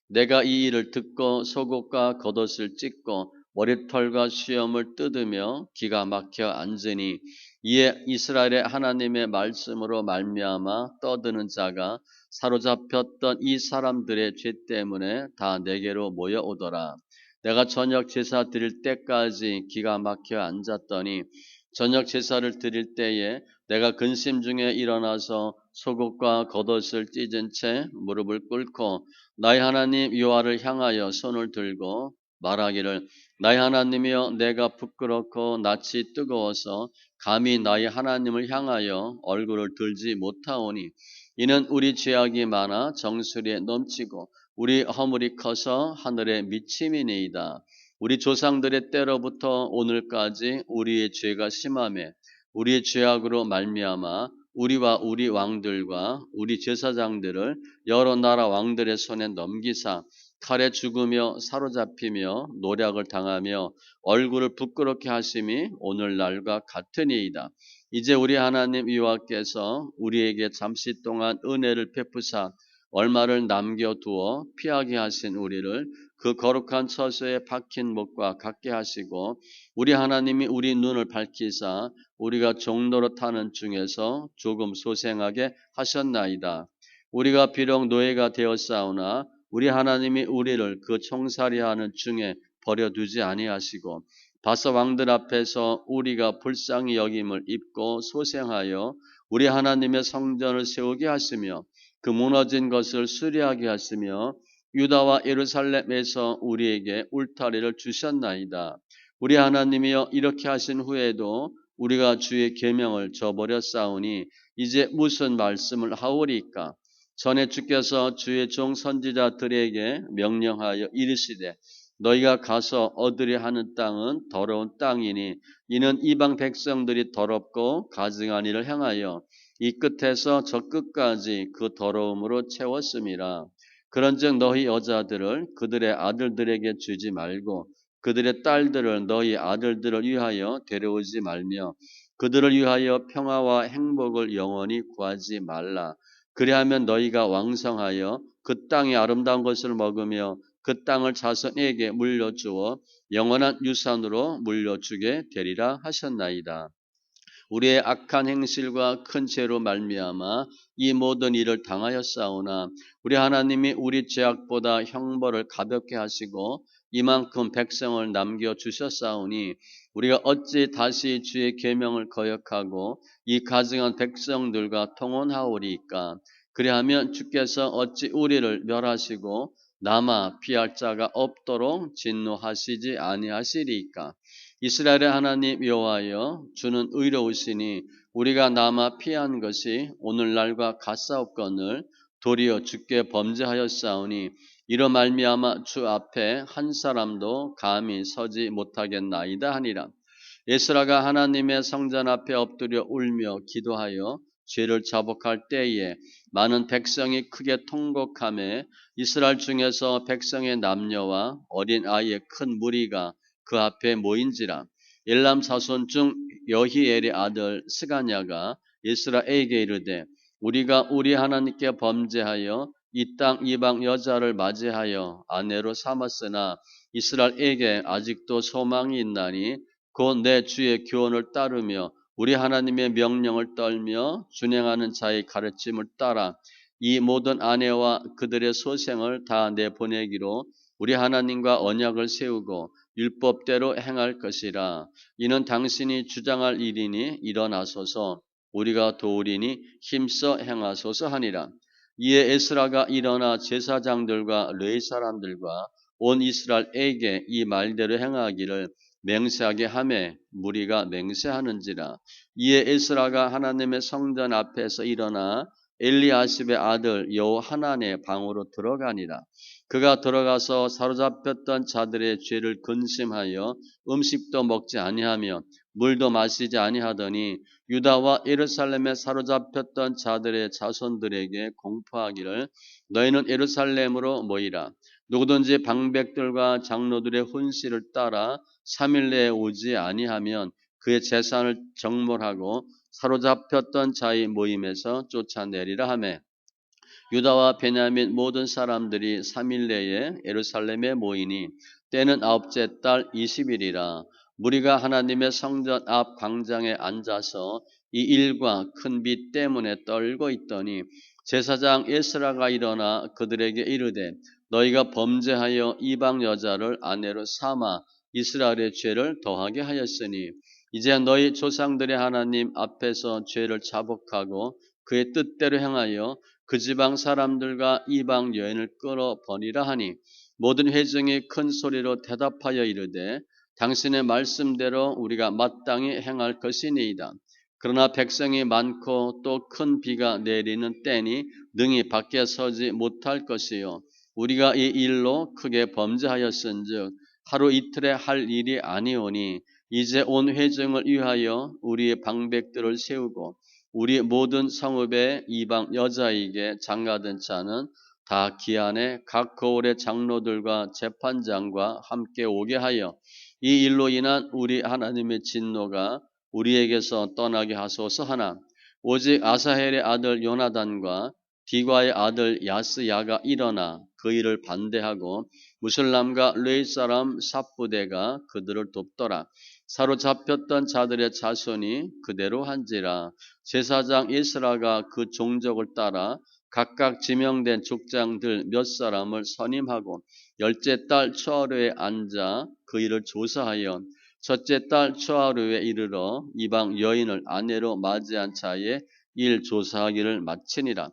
내가 이 일을 듣고 속옷과 겉옷을 찢고 머리털과 수염을 뜯으며 기가 막혀 앉으니 이에 이스라엘의 하나님의 말씀으로 말미암아 떠드는 자가 사로잡혔던 이 사람들의 죄 때문에 다 내게로 모여오더라. 내가 저녁 제사 드릴 때까지 기가 막혀 앉았더니 저녁 제사를 드릴 때에 내가 근심 중에 일어나서 속옷과 겉옷을 찢은 채 무릎을 꿇고 나의 하나님 여호와를 향하여 손을 들고 말하기를 나의 하나님이여 내가 부끄럽고 낯이 뜨거워서 감히 나의 하나님을 향하여 얼굴을 들지 못하오니 이는 우리 죄악이 많아 정수리에 넘치고 우리 허물이 커서 하늘에 미침이니이다. 우리 조상들의 때로부터 오늘까지 우리의 죄가 심하매 우리의 죄악으로 말미암아 우리와 우리 왕들과 우리 제사장들을 여러 나라 왕들의 손에 넘기사 칼에 죽으며 사로잡히며 노략을 당하며 얼굴을 부끄럽게 하심이 오늘날과 같으니이다. 이제 우리 하나님 여호와께서 우리에게 잠시 동안 은혜를 베푸사 얼마를 남겨두어 피하게 하신 우리를 그 거룩한 처소에 박힌 목과 같게 하시고 우리 하나님이 우리 눈을 밝히사 우리가 종로로 타는 중에서 조금 소생하게 하셨나이다. 우리가 비록 노예가 되었사오나 우리 하나님이 우리를 그 총살이하는 중에 버려두지 아니하시고 바사 왕들 앞에서 우리가 불쌍히 여김을 입고 소생하여 우리 하나님의 성전을 세우게 하시며 그 무너진 것을 수리하게 하시며 유다와 예루살렘에서 우리에게 울타리를 주셨나이다. 우리 하나님이여 이렇게 하신 후에도 우리가 주의 계명을 저버렸사오니 이제 무슨 말씀을 하오리까? 전에 주께서 주의 종 선지자들에게 명령하여 이르시되 너희가 가서 얻으려 하는 땅은 더러운 땅이니 이는 이방 백성들이 더럽고 가증한 이를 향하여 이 끝에서 저 끝까지 그 더러움으로 채웠음이라. 그런즉 너희 여자들을 그들의 아들들에게 주지 말고 그들의 딸들을 너희 아들들을 위하여 데려오지 말며 그들을 위하여 평화와 행복을 영원히 구하지 말라. 그리하면 너희가 왕성하여 그 땅의 아름다운 것을 먹으며 그 땅을 자손에게 물려주어 영원한 유산으로 물려주게 되리라 하셨나이다. 우리의 악한 행실과 큰 죄로 말미암아 이 모든 일을 당하였사오나 우리 하나님이 우리 죄악보다 형벌을 가볍게 하시고 이만큼 백성을 남겨주셨사오니 우리가 어찌 다시 주의 계명을 거역하고 이 가증한 백성들과 통혼하오리까? 그리하면 주께서 어찌 우리를 멸하시고 남아 피할 자가 없도록 진노하시지 아니하시리까? 이스라엘의 하나님 여호와여 주는 의로우시니 우리가 남아 피한 것이 오늘날과 같사옵거늘 도리어 주께 범죄하였사오니 이로 말미암아 주 앞에 한 사람도 감히 서지 못하겠나이다 하니라. 에스라가 하나님의 성전 앞에 엎드려 울며 기도하여 죄를 자복할 때에 많은 백성이 크게 통곡하며 이스라엘 중에서 백성의 남녀와 어린 아이의 큰 무리가 그 앞에 모인지라. 엘람 자손 중 여히엘의 아들 스가냐가 에스라에게 이르되 우리가 우리 하나님께 범죄하여 이 땅 이방 여자를 맞이하여 아내로 삼았으나 이스라엘에게 아직도 소망이 있나니 곧 내 주의 교훈을 따르며 우리 하나님의 명령을 떨며 준행하는 자의 가르침을 따라 이 모든 아내와 그들의 소생을 다 내보내기로 우리 하나님과 언약을 세우고 율법대로 행할 것이라. 이는 당신이 주장할 일이니 일어나소서 우리가 도우리니 힘써 행하소서 하니라. 이에 에스라가 일어나 제사장들과 레위 사람들과 온 이스라엘에게 이 말대로 행하기를 맹세하게 하매 무리가 맹세하는지라. 이에 에스라가 하나님의 성전 앞에서 일어나 엘리아십의 아들 여호하난의 방으로 들어가니라. 그가 들어가서 사로잡혔던 자들의 죄를 근심하여 음식도 먹지 아니하며 물도 마시지 아니하더니 유다와 예루살렘에 사로잡혔던 자들의 자손들에게 공포하기를 너희는 예루살렘으로 모이라. 누구든지 방백들과 장로들의 훈시를 따라 3일 내에 오지 아니하면 그의 재산을 정몰하고 사로잡혔던 자의 모임에서 쫓아내리라 하매 유다와 베냐민 모든 사람들이 3일 내에 예루살렘에 모이니 때는 아홉째 달 20일이라. 무리가 하나님의 성전 앞 광장에 앉아서 이 일과 큰 비 때문에 떨고 있더니 제사장 에스라가 일어나 그들에게 이르되 너희가 범죄하여 이방 여자를 아내로 삼아 이스라엘의 죄를 더하게 하였으니 이제 너희 조상들의 하나님 앞에서 죄를 자복하고 그의 뜻대로 행하여 그 지방 사람들과 이방 여인을 끌어버리라 하니 모든 회중이 큰 소리로 대답하여 이르되 당신의 말씀대로 우리가 마땅히 행할 것이니이다. 그러나 백성이 많고 또 큰 비가 내리는 때니 능히 밖에 서지 못할 것이요 우리가 이 일로 크게 범죄하였은즉 하루 이틀에 할 일이 아니오니 이제 온 회중을 위하여 우리의 방백들을 세우고 우리 모든 성읍의 이방 여자에게 장가든 자는 다 기한에 각 거울의 장로들과 재판장과 함께 오게 하여 이 일로 인한 우리 하나님의 진노가 우리에게서 떠나게 하소서 하나 오직 아사헬의 아들 요나단과 디과의 아들 야스야가 일어나 그 일을 반대하고 무슬람과 르이 사람 삽부대가 그들을 돕더라. 사로잡혔던 자들의 자손이 그대로 한지라. 제사장 에스라가 그 종족을 따라 각각 지명된 족장들 몇 사람을 선임하고 열째 달 초하루에 앉아 그 일을 조사하여 첫째 달 초하루에 이르러 이방 여인을 아내로 맞이한 자의 일 조사하기를 마치니라.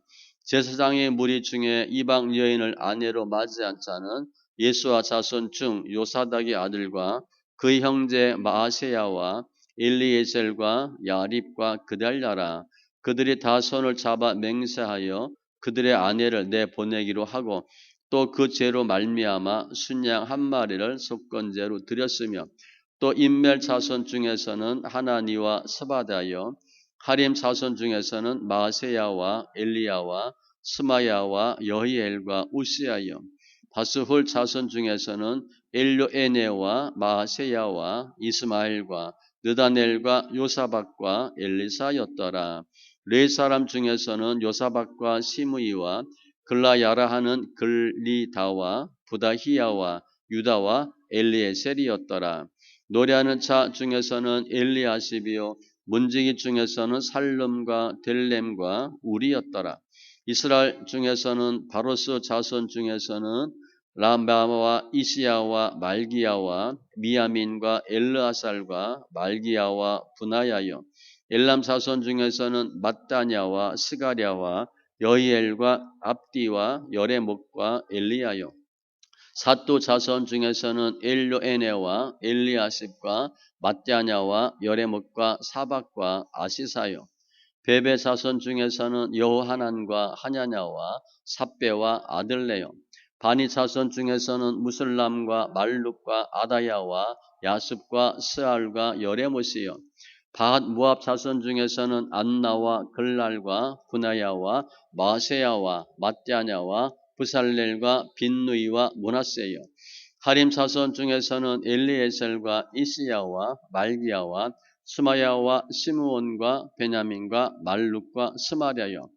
제사장의 무리 중에 이방 여인을 아내로 맞이한 자는 예수와 자손 중 요사닥의 아들과 그의 형제 마아세야와 엘리에셀과 야립과 그달랴라. 그들이 다 손을 잡아 맹세하여 그들의 아내를 내보내기로 하고 또 그 죄로 말미암아 순양 한 마리를 속건제로 드렸으며 또 인멜 자손 중에서는 하나니와 스바다여 하림 자손 중에서는 마세야와 엘리야와 스마야와 여히엘과 우시야여 바스훌 자손 중에서는 엘료에네와 마세야와 이스마엘과 느다넬과 요사박과 엘리사였더라. 레 사람 중에서는 요사박과 시므이와 글라야라 하는 글리다와 부다히야와 유다와 엘리에셀이었더라. 노래하는 자 중에서는 엘리아십이요 문지기 중에서는 살름과 델렘과 우리였더라. 이스라엘 중에서는 바로스 자손 중에서는 람바와 이시야와 말기야와 미야민과 엘르아살과 말기야와 분하야요 엘람 자손 중에서는 mat다냐와 스가랴와 여히엘과 압디와 여레목과 엘리야요 삿도 자손 중에서는 엘료에네와 엘리아십과 mat다냐와 여레목과 사박과 아시사요 베베 자손 중에서는 여호하난과 하냐냐와 삽베와 아들레요 바니 자손 중에서는 무슬람과 말룩과 아다야와 야습과 스알과 여레못이요 바핫 모압 자손 중에서는 안나와 글랄과 분하야와 마세야와 mat다냐와 부살렐과 빈누이와 모나세요 하림 자손 중에서는 엘리에셀과 이시야와 말기야와 스마야와 시므온과 베냐민과 말룩과 스마랴여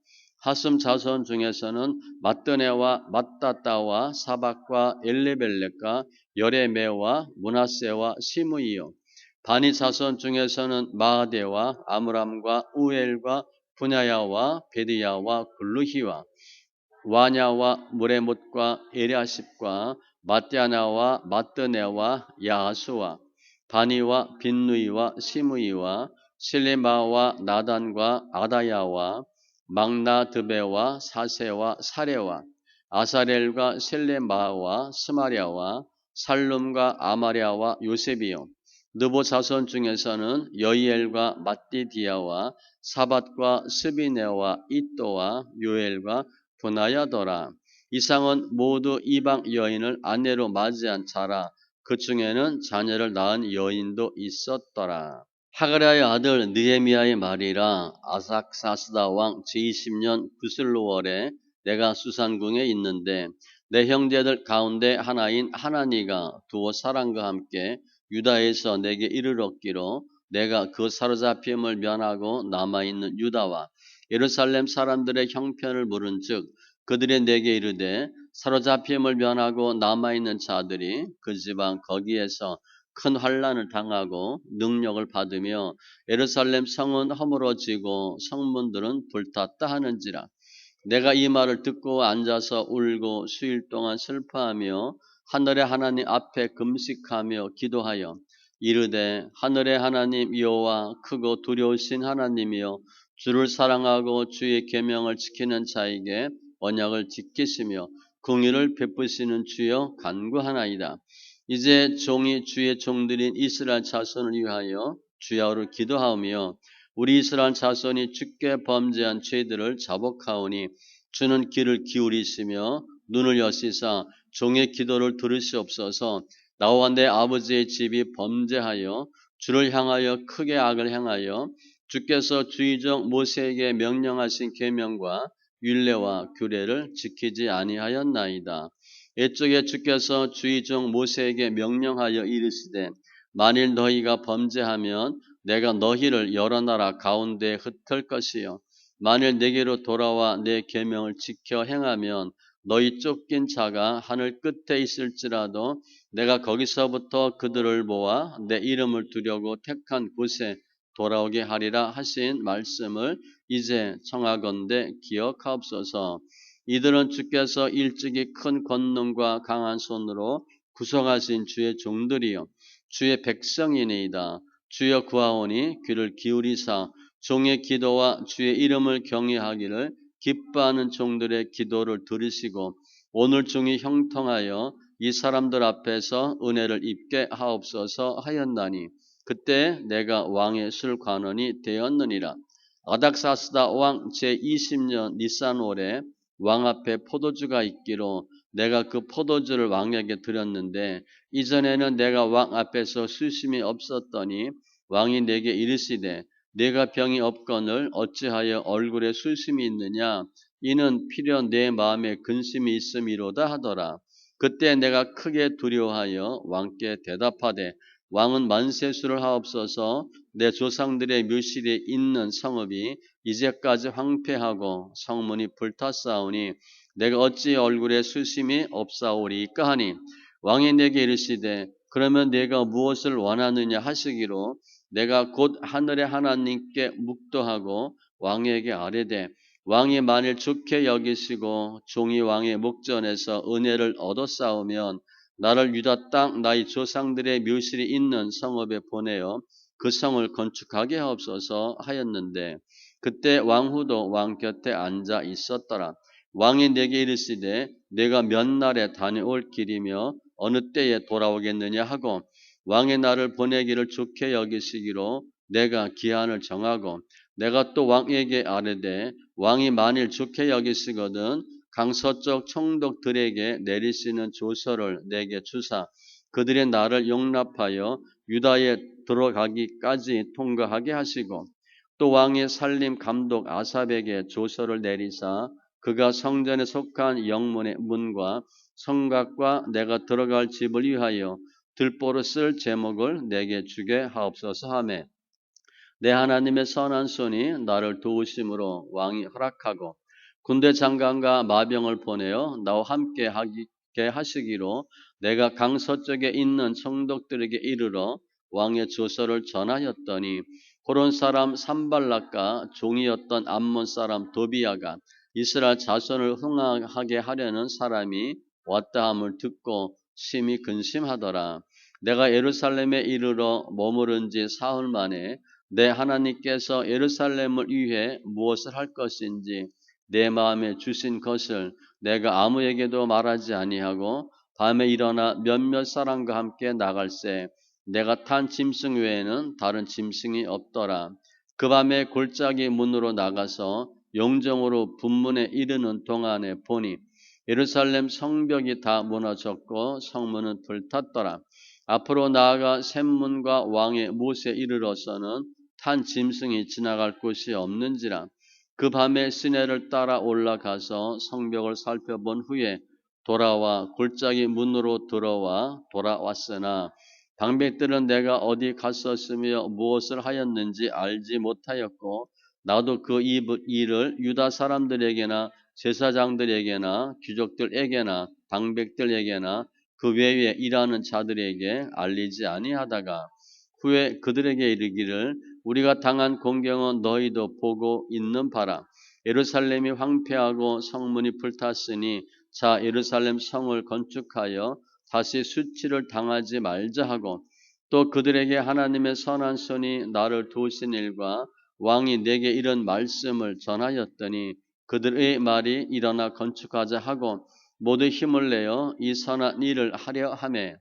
하슴 자손 중에서는 mat드네와 mat다따와 사박과 엘레벨렉과 여레메와 문하세와 시므이요 바니 자손 중에서는 마하데와 아므람과 우엘과 분야야와 베드야와 글루히와 와냐와 무레못과 에리아십과 mat다냐와 mat드네와 야하수와 바니와 빈누이와 시므이와 실레마와 나단과 아다야와 막나드베와 사세와 사레와 아사렐과 셀레마와 스마리아와 살룸과 아마리아와 요셉이요. 느보 자손 중에서는 여이엘과 마띠디아와 사밧과 스비네와 이또와 요엘과 분하야더라. 이상은 모두 이방 여인을 아내로 맞이한 자라. 그 중에는 자녀를 낳은 여인도 있었더라. 하가랴의 아들 느헤미야의 말이라. 아삭사스다 왕 제20년 구슬로월에 내가 수산궁에 있는데 내 형제들 가운데 하나인 하나니가 두어 사람과 함께 유다에서 내게 이르렀기로 내가 그 사로잡힘을 면하고 남아있는 유다와 예루살렘 사람들의 형편을 물은즉 그들이 내게 이르되 사로잡힘을 면하고 남아있는 자들이 그 지방 거기에서 큰 환난을 당하고 능력을 받으며 예루살렘 성은 허물어지고 성문들은 불탔다 하는지라. 내가 이 말을 듣고 앉아서 울고 수일 동안 슬퍼하며 하늘의 하나님 앞에 금식하며 기도하여 이르되 하늘의 하나님 여호와 크고 두려우신 하나님이여 주를 사랑하고 주의 계명을 지키는 자에게 언약을 지키시며 긍휼을 베푸시는 주여 간구하나이다. 이제 종이 주의 종들인 이스라엘 자손을 위하여 주야로 기도하오며 우리 이스라엘 자손이 주께 범죄한 죄들을 자복하오니 주는 귀를 기울이시며 눈을 여시사 종의 기도를 들으시옵소서. 나와 내 아버지의 집이 범죄하여 주를 향하여 크게 악을 행하여 주께서 주의종 모세에게 명령하신 계명과 율례와 규례를 지키지 아니하였나이다. 옛적에 주께서 주의종 모세에게 명령하여 이르시되 만일 너희가 범죄하면 내가 너희를 여러 나라 가운데 흩을 것이요 만일 내게로 돌아와 내 계명을 지켜 행하면 너희 쫓긴 자가 하늘 끝에 있을지라도 내가 거기서부터 그들을 모아 내 이름을 두려고 택한 곳에 돌아오게 하리라 하신 말씀을 이제 청하건대 기억하옵소서. 이들은 주께서 일찍이 큰 권능과 강한 손으로 구성하신 주의 종들이요 주의 백성이니이다. 주여 구하오니 귀를 기울이사 종의 기도와 주의 이름을 경외하기를 기뻐하는 종들의 기도를 들으시고 오늘 중이 형통하여 이 사람들 앞에서 은혜를 입게 하옵소서 하였나니 그때 내가 왕의 술관원이 되었느니라. 아닥사스다 왕 제20년 니산월에 왕 앞에 포도주가 있기로 내가 그 포도주를 왕에게 드렸는데 이전에는 내가 왕 앞에서 수심이 없었더니 왕이 내게 이르시되 내가 병이 없거늘 어찌하여 얼굴에 수심이 있느냐 이는 필연 내 마음에 근심이 있음이로다 하더라. 그때 내가 크게 두려워하여 왕께 대답하되 왕은 만세수를 하옵소서. 내 조상들의 묘실에 있는 성읍이 이제까지 황폐하고 성문이 불탔사오니 내가 어찌 얼굴에 수심이 없사오리까 하니 왕이 내게 이르시되 그러면 내가 무엇을 원하느냐 하시기로 내가 곧 하늘의 하나님께 묵도하고 왕에게 아뢰되 왕이 만일 좋게 여기시고 종이 왕의 목전에서 은혜를 얻었사오면 나를 유다 땅 나의 조상들의 묘실이 있는 성읍에 보내어 그 성을 건축하게 하옵소서 하였는데 그때 왕후도 왕 곁에 앉아 있었더라. 왕이 내게 이르시되 내가 몇 날에 다녀올 길이며 어느 때에 돌아오겠느냐 하고 왕의 나를 보내기를 좋게 여기시기로 내가 기한을 정하고 내가 또 왕에게 아뢰되 왕이 만일 좋게 여기시거든 강서쪽 총독들에게 내리시는 조서를 내게 주사 그들의 나를 용납하여 유다에 들어가기까지 통과하게 하시고 또 왕의 살림 감독 아삽에게 조서를 내리사 그가 성전에 속한 영문의 문과 성곽과 내가 들어갈 집을 위하여 들보로 쓸 제목을 내게 주게 하옵소서 하매 내 하나님의 선한 손이 나를 도우심으로 왕이 허락하고 군대 장관과 마병을 보내어 나와 함께 하게 하시기로 내가 강서쪽에 있는 총독들에게 이르러 왕의 조서를 전하였더니 호론 사람 산발락과 종이었던 암몬 사람 도비야가 이스라엘 자손을 흥하게 하려는 사람이 왔다함을 듣고 심히 근심하더라. 내가 예루살렘에 이르러 머무른 지 사흘 만에 내 하나님께서 예루살렘을 위해 무엇을 할 것인지 내 마음에 주신 것을 내가 아무에게도 말하지 아니하고 밤에 일어나 몇몇 사람과 함께 나갈새 내가 탄 짐승 외에는 다른 짐승이 없더라. 그 밤에 골짜기 문으로 나가서 용정으로 분문에 이르는 동안에 보니 예루살렘 성벽이 다 무너졌고 성문은 불탔더라. 앞으로 나아가 샘문과 왕의 못에 이르러서는 탄 짐승이 지나갈 곳이 없는지라. 그 밤에 시내를 따라 올라가서 성벽을 살펴본 후에 돌아와 골짜기 문으로 들어와 돌아왔으나 방백들은 내가 어디 갔었으며 무엇을 하였는지 알지 못하였고 나도 그 일을 유다 사람들에게나 제사장들에게나 귀족들에게나 방백들에게나 그 외에 일하는 자들에게 알리지 아니하다가 후에 그들에게 이르기를 우리가 당한 공경은 너희도 보고 있는 바라. 예루살렘이 황폐하고 성문이 불탔으니 자 예루살렘 성을 건축하여 다시 수치를 당하지 말자 하고 또 그들에게 하나님의 선한 손이 나를 도우신 일과 왕이 내게 이런 말씀을 전하였더니 그들의 말이 일어나 건축하자 하고 모두 힘을 내어 이 선한 일을 하려 하매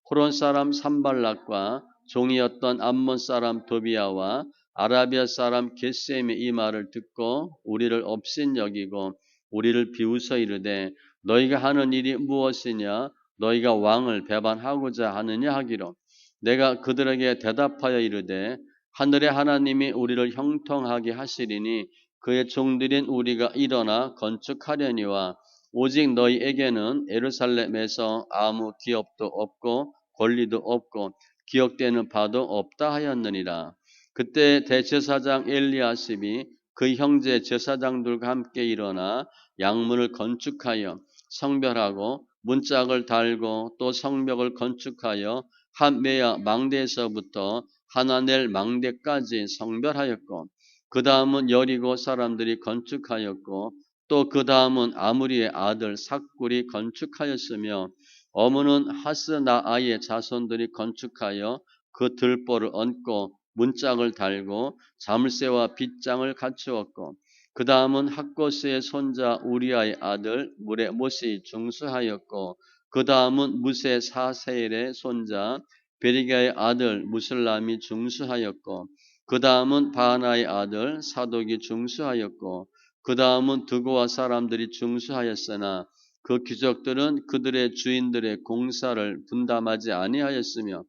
호론 사람 산발락과 종이었던 암몬 사람 도비아와 아라비아 사람 게셈이 이 말을 듣고 우리를 업신여기고 우리를 비웃어 이르되 너희가 하는 일이 무엇이냐 너희가 왕을 배반하고자 하느냐 하기로 내가 그들에게 대답하여 이르되 하늘의 하나님이 우리를 형통하게 하시리니 그의 종들인 우리가 일어나 건축하려니와 오직 너희에게는 예루살렘에서 아무 기업도 없고 권리도 없고 기억되는 바도 없다 하였느니라. 그때 대제사장 엘리야십이 그 형제 제사장들과 함께 일어나 양문을 건축하여 성별하고 문짝을 달고 또 성벽을 건축하여 한메야 망대에서부터 하나넬 망대까지 성별하였고 그 다음은 여리고 사람들이 건축하였고 또 그 다음은 아무리의 아들 삭굴이 건축하였으며 어문은 하스나아의 자손들이 건축하여 그 들보를 얹고 문짝을 달고 자물쇠와 빗장을 갖추었고 그 다음은 학고스의 손자 우리아의 아들 무레못이 중수하였고 그 다음은 무세 사세일의 손자 베리가의 아들 무슬람이 중수하였고 그 다음은 바하나의 아들 사독이 중수하였고 그 다음은 드고와 사람들이 중수하였으나 그 귀족들은 그들의 주인들의 공사를 분담하지 아니하였으며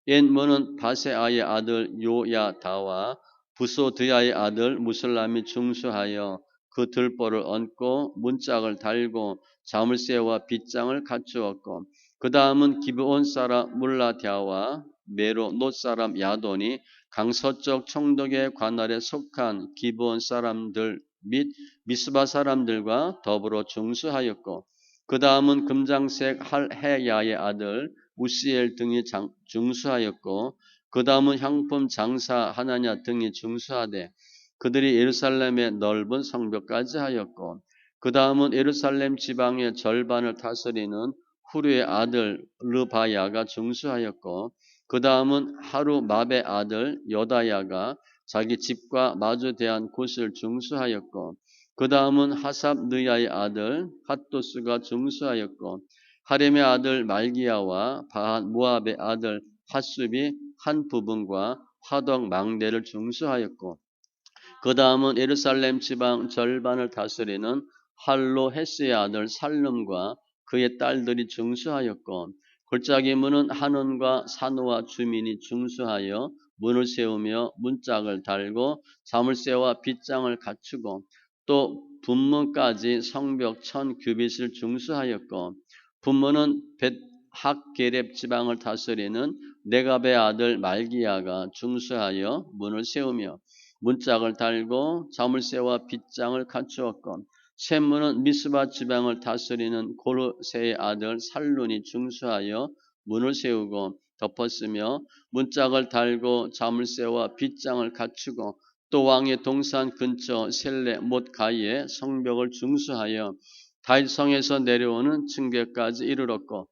옛문은 바세아의 아들 요야다와 부소드야의 아들 무슬람이 중수하여 그 들보를 얹고 문짝을 달고 자물쇠와 빗장을 갖추었고 그 다음은 기브온 사람 물라디아와 메로노 사람 야돈이 강서쪽 총독의 관할에 속한 기브온 사람들 및 미스바 사람들과 더불어 중수하였고 그 다음은 금장색 할헤야의 아들 우시엘 등이 중수하였고 그 다음은 향품 장사 하나냐 등이 중수하되 그들이 예루살렘의 넓은 성벽까지 하였고 그 다음은 예루살렘 지방의 절반을 다스리는 후르의 아들 르바야가 중수하였고 그 다음은 하루마베 아들 여다야가 자기 집과 마주대한 곳을 중수하였고 그 다음은 하삽느야의 아들 핫도스가 중수하였고 하렘의 아들 말기야와 바한 모압의 아들 핫숲이 한 부분과 화덕 망대를 중수하였고 그 다음은 예루살렘 지방 절반을 다스리는 할로헤스의 아들 살름과 그의 딸들이 중수하였고 골짜기 문은 한원과 산호와 주민이 중수하여 문을 세우며 문짝을 달고 자물쇠와 빗장을 갖추고 또 분문까지 성벽 1000규빗을 중수하였고 분문은 벳학게렙 지방을 다스리는 네갑의 아들 말기야가 중수하여 문을 세우며 문짝을 달고 자물쇠와 빗장을 갖추었고 샘문은 미스바 지방을 다스리는 고르세의 아들 살룬이 중수하여 문을 세우고 덮었으며 문짝을 달고 자물쇠와 빗장을 갖추고 또 왕의 동산 근처 셀레 못 가이에 성벽을 중수하여 다윗성에서 내려오는 층계까지 이르렀고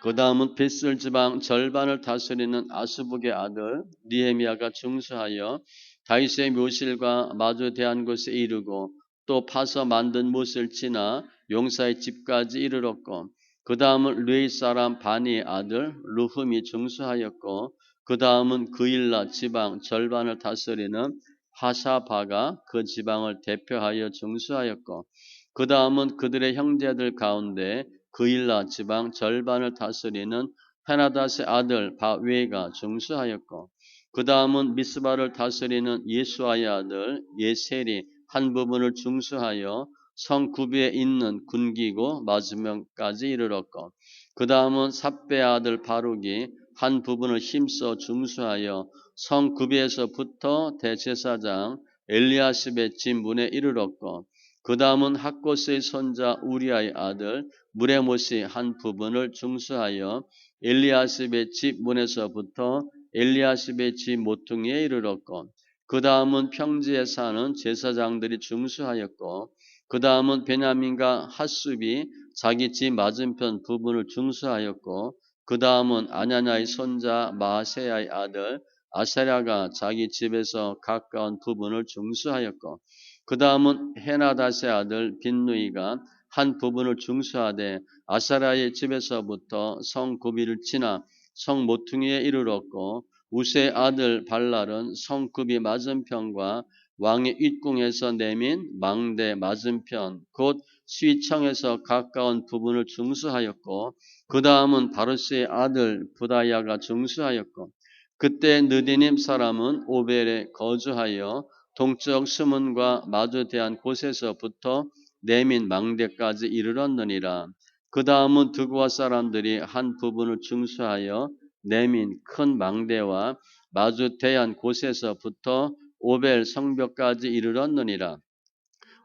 그 다음은 벳을 지방 절반을 다스리는 아스북의 아들 니헤미야가 중수하여 다윗의 묘실과 마주 대한 곳에 이르고 또 파서 만든 못을 지나 용사의 집까지 이르렀고 그 다음은 르이 사람 바니의 아들 르흠이 중수하였고 그 다음은 그일라 지방 절반을 다스리는 하샤바가 그 지방을 대표하여 중수하였고 그 다음은 그들의 형제들 가운데 그일라 지방 절반을 다스리는 헤나닷의 아들 바웨가 중수하였고 그 다음은 미스바를 다스리는 예수아의 아들 예셀이 한 부분을 중수하여 성 구비에 있는 군기고 맞은면까지 이르렀고 그 다음은 삽베의 아들 바룩이 한 부분을 힘써 중수하여 성 구비에서부터 대제사장 엘리야십의 집 문에 이르렀고 그 다음은 학고스의 손자 우리아의 아들 무레못이 한 부분을 중수하여 엘리야십의 집 문에서부터 엘리야십의 집 모퉁이에 이르렀고 그 다음은 평지에 사는 제사장들이 중수하였고 그 다음은 베냐민과 핫숲이 자기 집 맞은편 부분을 중수하였고 그 다음은 아냐냐의 손자 마세야의 아들 아사랴가 자기 집에서 가까운 부분을 중수하였고 그 다음은 헤나닷의 아들 빈누이가 한 부분을 중수하되 아사랴의 집에서부터 성 구비를 지나 성 모퉁이에 이르렀고 우세의 아들 발랄은 성급이 맞은편과 왕의 윗궁에서 내민 망대 맞은편 곧 시청에서 가까운 부분을 중수하였고 그 다음은 바르스의 아들 부다야가 중수하였고 그때 느디님 사람은 오벨에 거주하여 동쪽 수문과 마주대한 곳에서부터 내민 망대까지 이르렀느니라. 그 다음은 드고아 사람들이 한 부분을 중수하여 내민 큰 망대와 마주대한 곳에서부터 오벨 성벽까지 이르렀느니라.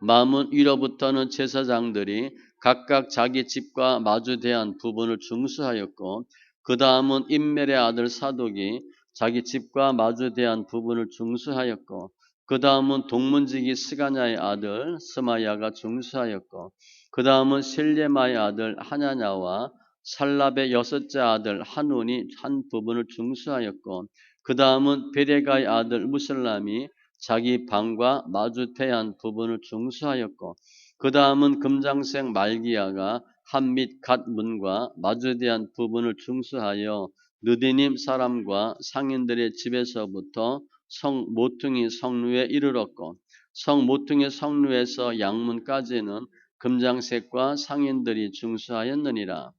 마문 위로부터는 제사장들이 각각 자기 집과 마주대한 부분을 중수하였고 그 다음은 임멜의 아들 사독이 자기 집과 마주대한 부분을 중수하였고 그 다음은 동문지기 스가냐의 아들 스마야가 중수하였고 그 다음은 셀레마의 아들 하냐냐와 살랍의 여섯째 아들 한운이 한 부분을 중수하였고 그 다음은 베레가의 아들 무슬람이 자기 방과 마주대한 부분을 중수하였고 그 다음은 금장색 말기야가 한 및 갓 문과 마주대한 부분을 중수하여 느디님 사람과 상인들의 집에서부터 성 모퉁이 성루에 이르렀고 성 모퉁이 성루에서 양문까지는 금장색과 상인들이 중수하였느니라.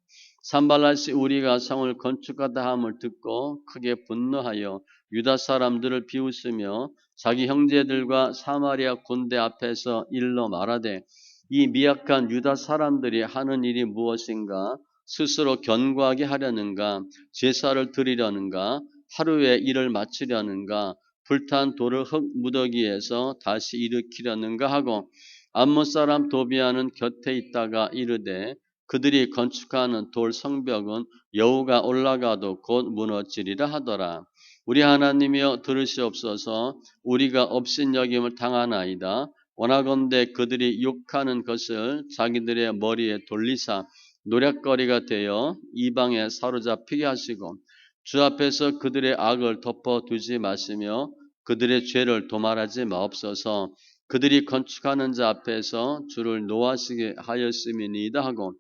산발랏이 우리가 성을 건축하다 함을 듣고 크게 분노하여 유다 사람들을 비웃으며 자기 형제들과 사마리아 군대 앞에서 일러 말하되 이 미약한 유다 사람들이 하는 일이 무엇인가? 스스로 견고하게 하려는가? 제사를 드리려는가? 하루에 일을 마치려는가? 불탄 돌을 흙 무더기에서 다시 일으키려는가 하고 암몬 사람 도비아는 곁에 있다가 이르되 그들이 건축하는 돌 성벽은 여우가 올라가도 곧 무너지리라 하더라. 우리 하나님이여 들으시옵소서. 우리가 업신여김을 당하나이다. 원하건대 그들이 욕하는 것을 자기들의 머리에 돌리사 노략거리가 되어 이방에 사로잡히게 하시고 주 앞에서 그들의 악을 덮어두지 마시며 그들의 죄를 도말하지 마옵소서. 그들이 건축하는 자 앞에서 주를 노하시게 하였음이니이다 하고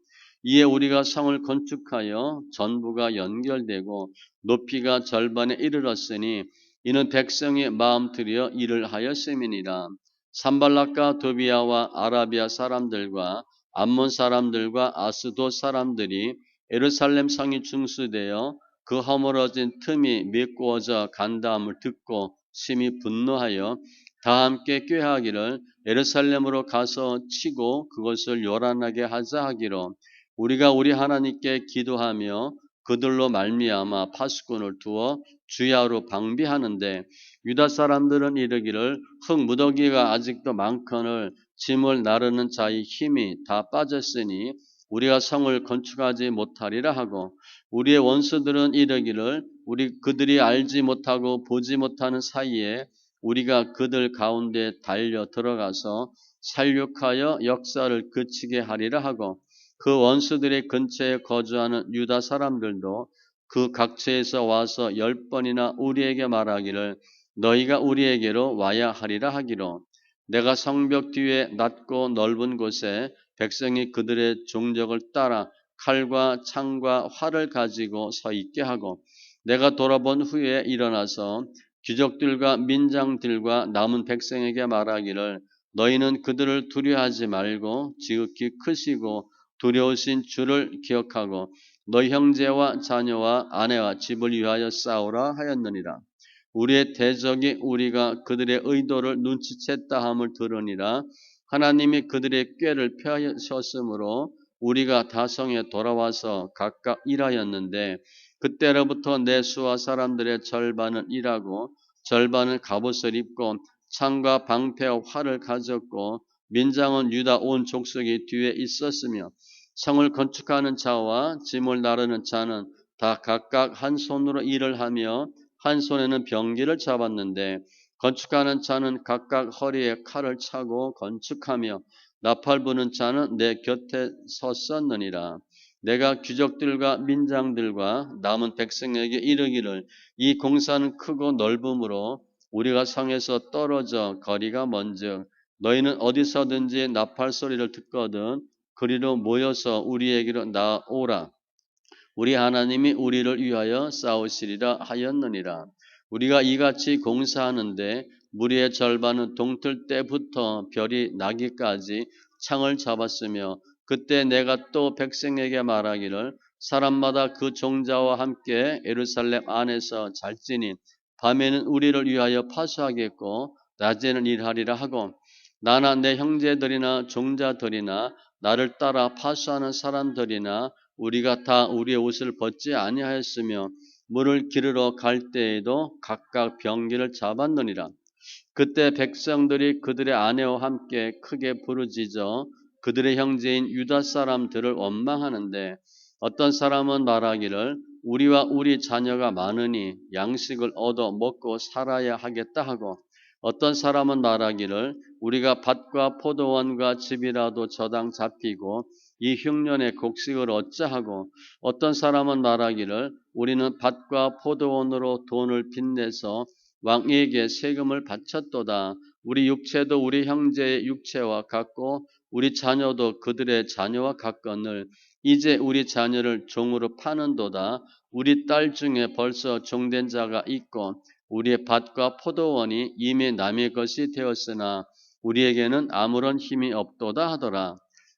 이에 우리가 성을 건축하여 전부가 연결되고 높이가 절반에 이르렀으니 이는 백성이 마음 들여 일을 하였음이니라. 산발락과 도비아와 아라비아 사람들과 암몬 사람들과 아스돗 사람들이 예루살렘 성이 중수되어 그 허물어진 틈이 메꾸어져 간다함을 듣고 심히 분노하여 다 함께 꾀하기를 예루살렘으로 가서 치고 그것을 요란하게 하자 하기로 우리가 우리 하나님께 기도하며 그들로 말미암아 파수꾼을 두어 주야로 방비하는데 유다 사람들은 이르기를 흙 무더기가 아직도 많거늘 짐을 나르는 자의 힘이 다 빠졌으니 우리가 성을 건축하지 못하리라 하고 우리의 원수들은 이르기를 그들이 알지 못하고 보지 못하는 사이에 우리가 그들 가운데 달려 들어가서 살육하여 역사를 그치게 하리라 하고 그 원수들의 근처에 거주하는 유다 사람들도 그 각처에서 와서 10번이나 우리에게 말하기를 너희가 우리에게로 와야 하리라 하기로 내가 성벽 뒤에 낮고 넓은 곳에 백성이 그들의 종적을 따라 칼과 창과 활을 가지고 서 있게 하고 내가 돌아본 후에 일어나서 귀족들과 민장들과 남은 백성에게 말하기를 너희는 그들을 두려워하지 말고 지극히 크시고 두려우신 주를 기억하고 너희 형제와 자녀와 아내와 집을 위하여 싸우라 하였느니라. 우리의 대적이 우리가 그들의 의도를 눈치챘다 함을 들으니라. 하나님이 그들의 꾀를 펴셨으므로 우리가 다성에 돌아와서 각각 일하였는데 그때로부터 내 수와 사람들의 절반은 일하고 절반은 갑옷을 입고 창과 방패와 활을 가졌고 민장은 유다 온 족속이 뒤에 있었으며 성을 건축하는 자와 짐을 나르는 자는 다 각각 한 손으로 일을 하며 한 손에는 병기를 잡았는데 건축하는 자는 각각 허리에 칼을 차고 건축하며 나팔 부는 자는 내 곁에 섰었느니라. 내가 귀족들과 민장들과 남은 백성에게 이르기를 이 공사는 크고 넓음으로 우리가 성에서 떨어져 거리가 먼즉 너희는 어디서든지 나팔 소리를 듣거든 그리로 모여서 우리에게로 나오라. 우리 하나님이 우리를 위하여 싸우시리라 하였느니라. 우리가 이같이 공사하는데 무리의 절반은 동틀 때부터 별이 나기까지 창을 잡았으며 그때 내가 또 백성에게 말하기를 사람마다 그 종자와 함께 예루살렘 안에서 잘지니 밤에는 우리를 위하여 파수하겠고 낮에는 일하리라 하고 나나 내 형제들이나 종자들이나 나를 따라 파수하는 사람들이나 우리가 다 우리의 옷을 벗지 아니하였으며 물을 기르러 갈 때에도 각각 병기를 잡았느니라. 그때 백성들이 그들의 아내와 함께 크게 부르짖어 그들의 형제인 유다 사람들을 원망하는데 어떤 사람은 말하기를 우리와 우리 자녀가 많으니 양식을 얻어 먹고 살아야 하겠다 하고 어떤 사람은 말하기를 우리가 밭과 포도원과 집이라도 저당 잡히고 이 흉년에 곡식을 얻자 하고 어떤 사람은 말하기를 우리는 밭과 포도원으로 돈을 빚내서 왕에게 세금을 바쳤도다. 우리 육체도 우리 형제의 육체와 같고 우리 자녀도 그들의 자녀와 같거늘 이제 우리 자녀를 종으로 파는도다. 우리 딸 중에 벌써 종된 자가 있고 우리의 밭과 포도원이 이미 남의 것이 되었으나 우리에게는 아무런 힘이 없도다 하더라.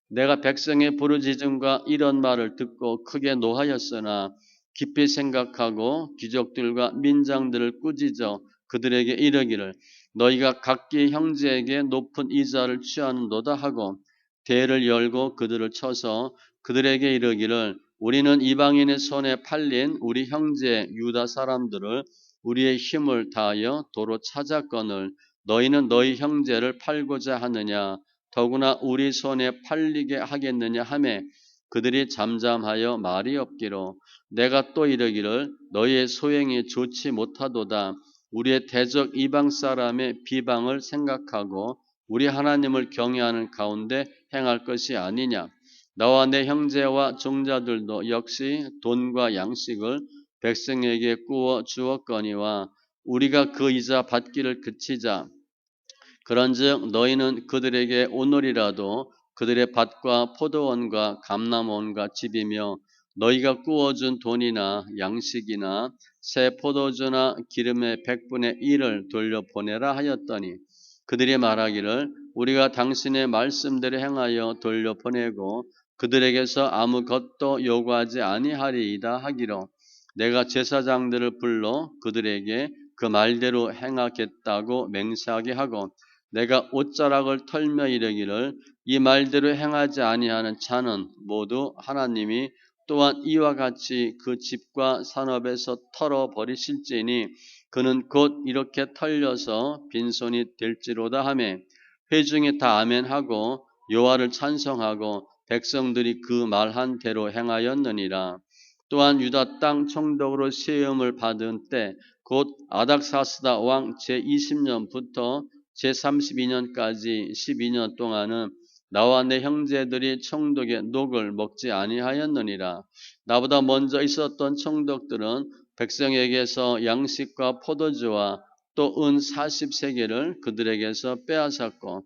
내가 백성의 부르짖음과 이런 말을 듣고 크게 노하였으나 깊이 생각하고 귀족들과 민장들을 꾸짖어 그들에게 이르기를 너희가 각기 형제에게 높은 이자를 취하는도다 하고 대를 열고 그들을 쳐서 그들에게 이르기를 우리는 이방인의 손에 팔린 우리 형제 유다 사람들을 우리의 힘을 다하여 도로 찾았거늘 너희는 너희 형제를 팔고자 하느냐 더구나 우리 손에 팔리게 하겠느냐 하매 그들이 잠잠하여 말이 없기로 내가 또 이르기를 너희의 소행이 좋지 못하도다. 우리의 대적 이방 사람의 비방을 생각하고 우리 하나님을 경외하는 가운데 행할 것이 아니냐. 나와 내 형제와 종자들도 역시 돈과 양식을 백성에게 구워 주었거니와 우리가 그 이자 받기를 그치자. 그런즉 너희는 그들에게 오늘이라도 그들의 밭과 포도원과 감람원과 집이며 너희가 구워준 돈이나 양식이나 새 포도주나 기름의 100분의 1을 돌려보내라 하였더니 그들이 말하기를 우리가 당신의 말씀대로 행하여 돌려보내고 그들에게서 아무것도 요구하지 아니하리이다 하기로 내가 제사장들을 불러 그들에게 그 말대로 행하겠다고 맹세하게 하고 내가 옷자락을 털며 이르기를 이 말대로 행하지 아니하는 자는 모두 하나님이 또한 이와 같이 그 집과 산업에서 털어버리실지니 그는 곧 이렇게 털려서 빈손이 될지로다 하매 회중이 다 아멘하고 여호와를 찬송하고 백성들이 그 말한 대로 행하였느니라. 또한 유다 땅 총독으로 세움을 받은 때 곧 아닥사스다 왕 제20년부터 제32년까지 12년 동안은 나와 내 형제들이 총독의 녹을 먹지 아니하였느니라. 나보다 먼저 있었던 총독들은 백성에게서 양식과 포도주와 또 은 40세겔을 그들에게서 빼앗았고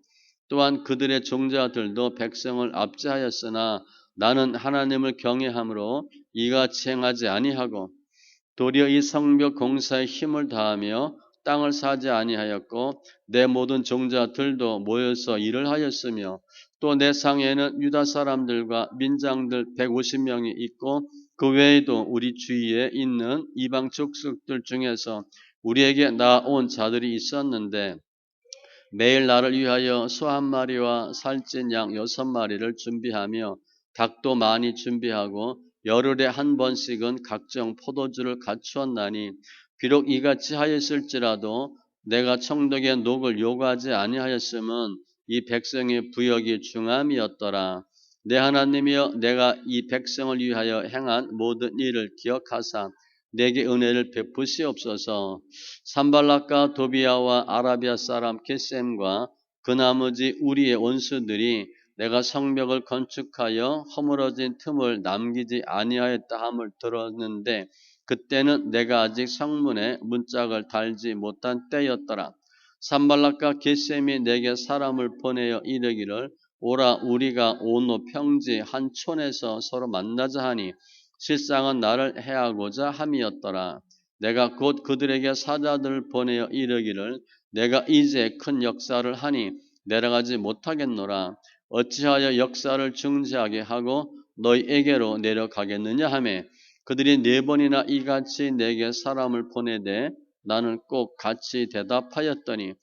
또한 그들의 종자들도 백성을 압제하였으나 나는 하나님을 경외함으로 이같이 행하지 아니하고 도리어 이 성벽 공사에 힘을 다하며 땅을 사지 아니하였고 내 모든 종자들도 모여서 일을 하였으며 또 내 상에는 유다 사람들과 민장들 150명이 있고 그 외에도 우리 주위에 있는 이방 족속들 중에서 우리에게 나온 자들이 있었는데 매일 나를 위하여 소 한 마리와 살찐 양 6마리를 준비하며 닭도 많이 준비하고 열흘에 한 번씩은 각종 포도주를 갖추었나니 비록 이같이 하였을지라도 내가 청덕의 녹을 요구하지 아니하였음은 이 백성의 부역이 중함이었더라. 내 하나님이여 내가 이 백성을 위하여 행한 모든 일을 기억하사 내게 은혜를 베푸시옵소서. 산발락과 도비아와 아라비아 사람 게셈과 그 나머지 우리의 원수들이 내가 성벽을 건축하여 허물어진 틈을 남기지 아니하였다 함을 들었는데 그때는 내가 아직 성문에 문짝을 달지 못한 때였더라. 산발락과 게셈이 내게 사람을 보내어 이르기를 오라 우리가 온노 평지 한 촌에서 서로 만나자 하니 실상은 나를 해하고자 함이었더라. 내가 곧 그들에게 사자들을 보내어 이르기를 내가 이제 큰 역사를 하니 내려가지 못하겠노라. 어찌하여 역사를 중지하게 하고 너희에게로 내려가겠느냐 하매 그들이 4번이나 이같이 내게 사람을 보내되 나는 꼭 같이 대답하였더니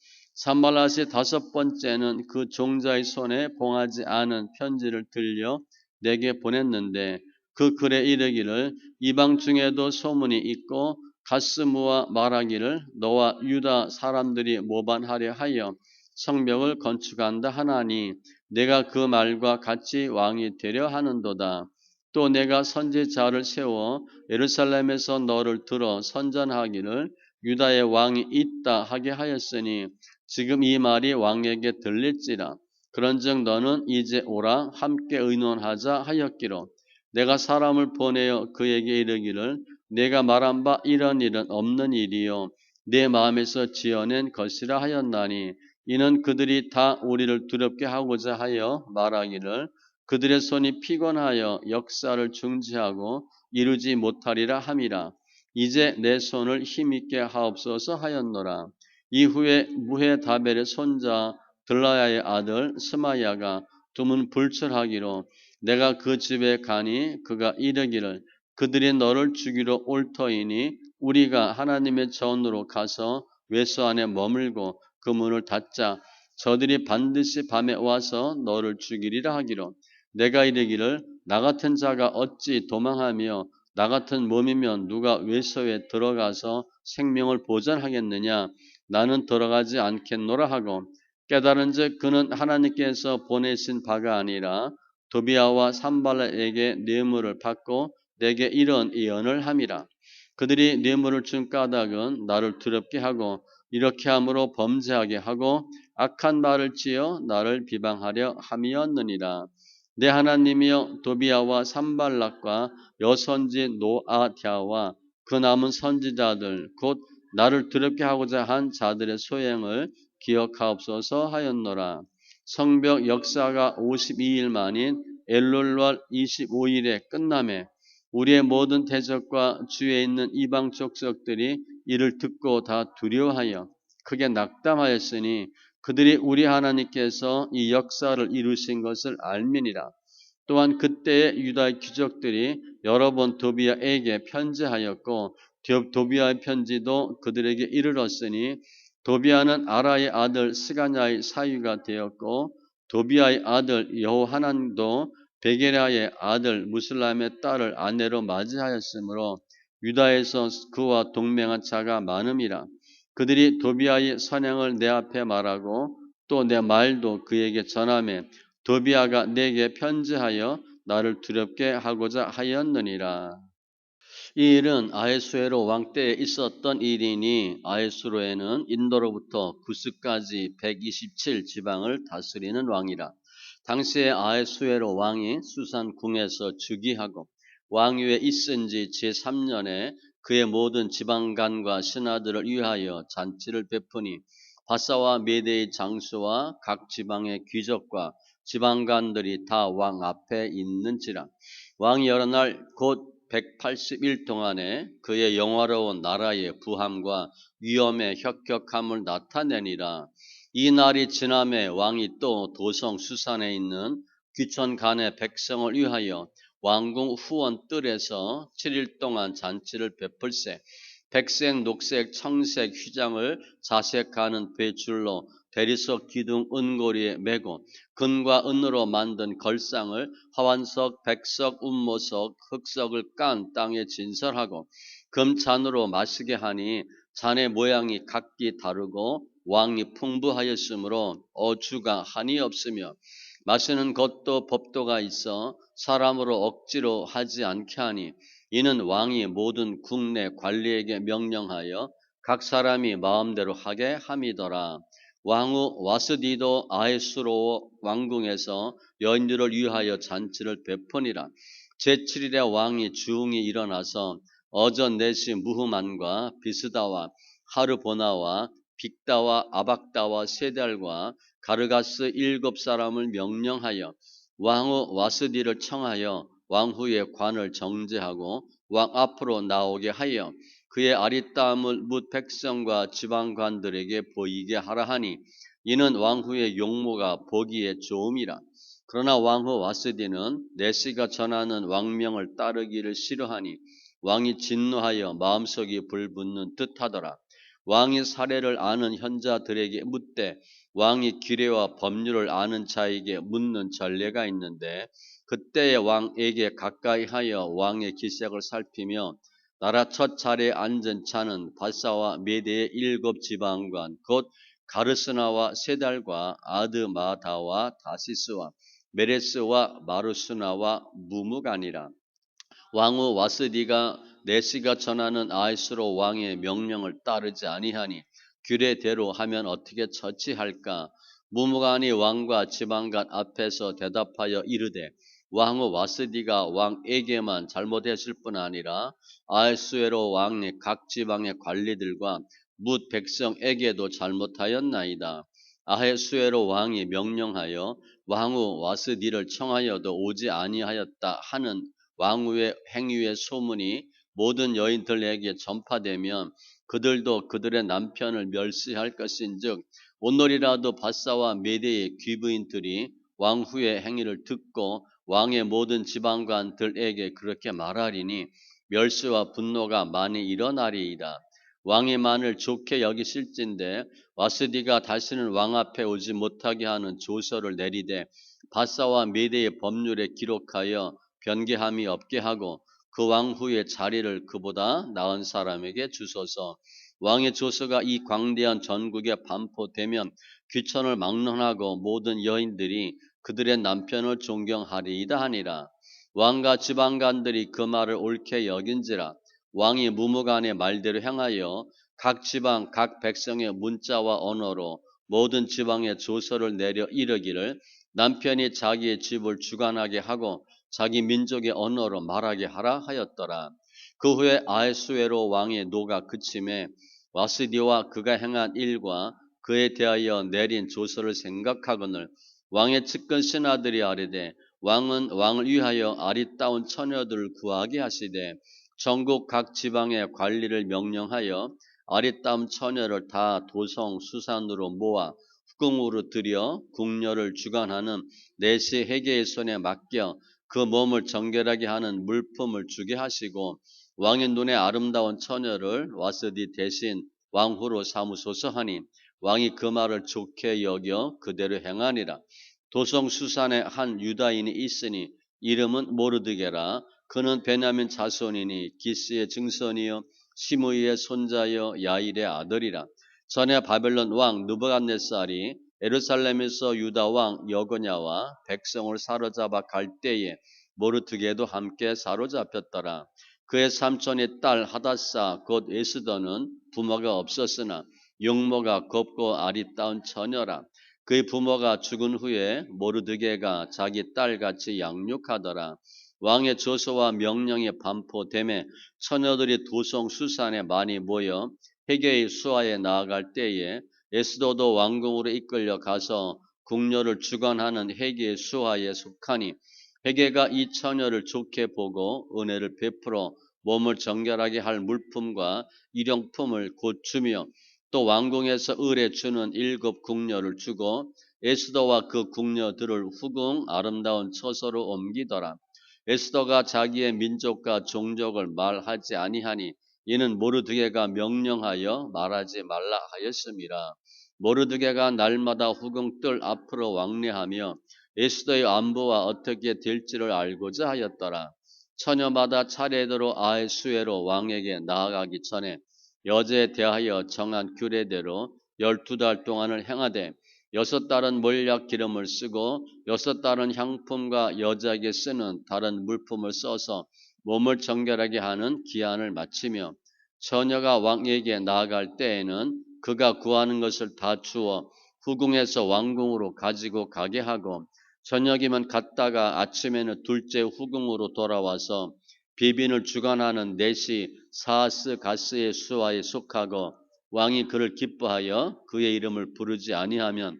산발랏이 5번째는 그 종자의 손에 봉하지 않은 편지를 들려 내게 보냈는데 그 글에 이르기를 이방 중에도 소문이 있고 가스무와 말하기를 너와 유다 사람들이 모반하려 하여 성벽을 건축한다 하나니 내가 그 말과 같이 왕이 되려 하는도다. 또 내가 선지자를 세워 예루살렘에서 너를 들어 선전하기를 유다의 왕이 있다 하게 하였으니 지금 이 말이 왕에게 들릴지라. 그런즉 너는 이제 오라 함께 의논하자 하였기로 내가 사람을 보내어 그에게 이르기를 내가 말한 바 이런 일은 없는 일이요 내 마음에서 지어낸 것이라 하였나니 이는 그들이 다 우리를 두렵게 하고자 하여 말하기를 그들의 손이 피곤하여 역사를 중지하고 이루지 못하리라 함이라. 이제 내 손을 힘있게 하옵소서 하였노라. 이후에 무헤다벨의 손자 들라야의 아들 스마야가 두문 불출하기로 내가 그 집에 가니 그가 이르기를 그들이 너를 죽이러 올 터이니 우리가 하나님의 전으로 가서 외소 안에 머물고 그 문을 닫자. 저들이 반드시 밤에 와서 너를 죽이리라 하기로 내가 이르기를 나 같은 자가 어찌 도망하며 나 같은 몸이면 누가 외소에 들어가서 생명을 보전하겠느냐 나는 들어가지 않겠노라 하고 깨달은즉 그는 하나님께서 보내신 바가 아니라 도비아와 산발락에게 뇌물을 받고 내게 이런 예언을 함이라. 그들이 뇌물을 준 까닭은 나를 두렵게 하고 이렇게 함으로 범죄하게 하고 악한 말을 지어 나를 비방하려 함이었느니라. 내 하나님이여 도비아와 산발락과 여선지 노아디아와 그 남은 선지자들 곧 나를 두렵게 하고자 한 자들의 소행을 기억하옵소서 하였노라. 성벽 역사가 52일 만인 엘룰월 25일에 끝남에 우리의 모든 대적과 주위에 있는 이방 족속들이 이를 듣고 다 두려워하여 크게 낙담하였으니 그들이 우리 하나님께서 이 역사를 이루신 것을 알미니라. 또한 그때의 유다의 귀족들이 여러 번 도비아에게 편지하였고 도비아의 편지도 그들에게 이르렀으니 도비아는 아라의 아들 스가냐의 사위가 되었고 도비아의 아들 여호하난도 베게랴의 아들 무슬람의 딸을 아내로 맞이하였으므로 유다에서 그와 동맹한 자가 많음이라. 그들이 도비아의 선행을 내 앞에 말하고 또 내 말도 그에게 전하매 도비아가 내게 편지하여 나를 두렵게 하고자 하였느니라. 이 일은 아헤수에로 왕 때에 있었던 일이니 아헤수로에는 인도로부터 구스까지 127 지방을 다스리는 왕이라. 당시에 아헤수에로 왕이 수산 궁에서 즉위하고 왕위에 있은 지 제3년에 그의 모든 지방간과 신하들을 위하여 잔치를 베푸니 바사와 메대의 장수와 각 지방의 귀족과 지방간들이 다 왕 앞에 있는지라. 왕이 여러 날 곧 180일 동안에 그의 영화로운 나라의 부함과 위엄의 혁혁함을 나타내니라. 이 날이 지남에 왕이 또 도성 수산에 있는 귀천 간의 백성을 위하여 왕궁 후원 뜰에서 7일 동안 잔치를 베풀세 백색, 녹색, 청색 휘장을 자색하는 배줄로 대리석 기둥 은고리에 메고 금과 은으로 만든 걸상을 화환석, 백석, 운모석, 흑석을 깐 땅에 진설하고 금잔으로 마시게 하니 잔의 모양이 각기 다르고 왕이 풍부하였으므로 어주가 한이 없으며 마시는 것도 법도가 있어 사람으로 억지로 하지 않게 하니 이는 왕이 모든 국내 관리에게 명령하여 각 사람이 마음대로 하게 함이더라. 왕후 와스디도 아에수로 왕궁에서 여인들을 위하여 잔치를 베푸니라. 제7일에 왕이 주웅이 일어나서 어전 내시 무흐만과 비스다와 하르보나와 빅다와 아박다와 세달과 가르가스 7사람을 명령하여 왕후 와스디를 청하여 왕후의 관을 정제하고 왕 앞으로 나오게 하여 그의 아리따움을 뭇 백성과 지방관들에게 보이게 하라 하니 이는 왕후의 용모가 보기에 좋음이라. 그러나 왕후 와스디는 내시가 전하는 왕명을 따르기를 싫어하니 왕이 진노하여 마음속이 불붙는 듯하더라. 왕이 사례를 아는 현자들에게 묻되 왕이 규례와 법률을 아는 자에게 묻는 전례가 있는데 그때의 왕에게 가까이 하여 왕의 기색을 살피며 나라 첫 자리에 앉은 자는 바사와 메대의 7지방관 곧 가르스나와 세달과 아드마다와 다시스와 메레스와 마르수나와 무무간이라. 왕후 와스디가 내시가 전하는 아이스로 왕의 명령을 따르지 아니하니 규례대로 하면 어떻게 처치할까? 무무간이 왕과 지방간 앞에서 대답하여 이르되 왕후 와스디가 왕에게만 잘못했을 뿐 아니라 아이스웨로 왕의 각 지방의 관리들과 뭇 백성에게도 잘못하였나이다. 아헤수에로 왕이 명령하여 왕후 와스디를 청하여도 오지 아니하였다 하는 왕후의 행위의 소문이 모든 여인들에게 전파되면 그들도 그들의 남편을 멸시할 것인즉 오늘이라도 바사와 메대의 귀부인들이 왕후의 행위를 듣고 왕의 모든 지방관들에게 그렇게 말하리니 멸시와 분노가 많이 일어나리이다. 왕이 만을 좋게 여기실진데 와스디가 다시는 왕 앞에 오지 못하게 하는 조서를 내리되 바사와 메대의 법률에 기록하여 변개함이 없게 하고 그 왕후의 자리를 그보다 나은 사람에게 주소서. 왕의 조서가 이 광대한 전국에 반포되면 귀천을 막론하고 모든 여인들이 그들의 남편을 존경하리이다 하니라. 왕과 지방관들이 그 말을 옳게 여긴지라. 왕이 무무간의 말대로 행하여 각 지방 각 백성의 문자와 언어로 모든 지방의 조서를 내려 이르기를 남편이 자기의 집을 주관하게 하고 자기 민족의 언어로 말하게 하라 하였더라. 그 후에 아에수에로 왕의 노가 그침에 와스디와 그가 행한 일과 그에 대하여 내린 조서를 생각하거늘 왕의 측근 신하들이 아뢰되 왕은 왕을 위하여 아리따운 처녀들을 구하게 하시되 전국 각 지방의 관리를 명령하여 아리따운 처녀를 다 도성 수산으로 모아 후궁으로 들여 궁녀를 주관하는 내시 회계의 손에 맡겨 그 몸을 정결하게 하는 물품을 주게 하시고 왕의 눈에 아름다운 처녀를 와스디 대신 왕후로 삼으소서 하니 왕이 그 말을 좋게 여겨 그대로 행하니라. 도성 수산에 한 유다인이 있으니 이름은 모르드게라. 그는 베냐민 자손이니 기스의 증손이요 시므이의 손자여 야일의 아들이라. 전에 바벨론 왕 느부갓네살이 예루살렘에서 유다 왕 여고냐와 백성을 사로잡아 갈 때에 모르드게도 함께 사로잡혔더라. 그의 삼촌의 딸 하다사 곧 에스더는 부모가 없었으나 용모가 곱고 아리따운 처녀라. 그의 부모가 죽은 후에 모르드게가 자기 딸같이 양육하더라. 왕의 저서와 명령이 반포됨에 처녀들이 도성 수산에 많이 모여 헤게의 수하에 나아갈 때에 에스더도 왕궁으로 이끌려 가서 궁녀를 주관하는 헤게의 수하에 속하니 헤게가 이 처녀를 좋게 보고 은혜를 베풀어 몸을 정결하게 할 물품과 일용품을 곧 주며 또 왕궁에서 을에 주는 7 궁녀를 주고 에스더와 그 궁녀들을 후궁 아름다운 처소로 옮기더라. 에스더가 자기의 민족과 종족을 말하지 아니하니 이는 모르드게가 명령하여 말하지 말라 하였음이라. 모르드게가 날마다 후궁 뜰 앞으로 왕래하며 에스더의 안부와 어떻게 될지를 알고자 하였더라. 처녀마다 차례대로 아하수에로 왕에게 나아가기 전에 여제에 대하여 정한 규례대로 12달 동안을 행하되 6달은 몰약 기름을 쓰고 6달은 향품과 여자에게 쓰는 다른 물품을 써서 몸을 정결하게 하는 기한을 마치며 처녀가 왕에게 나아갈 때에는 그가 구하는 것을 다 주어 후궁에서 왕궁으로 가지고 가게 하고 저녁이면 갔다가 아침에는 둘째 후궁으로 돌아와서 비빈을 주관하는 넷이 사스 가스의 수하에 속하고 왕이 그를 기뻐하여 그의 이름을 부르지 아니하면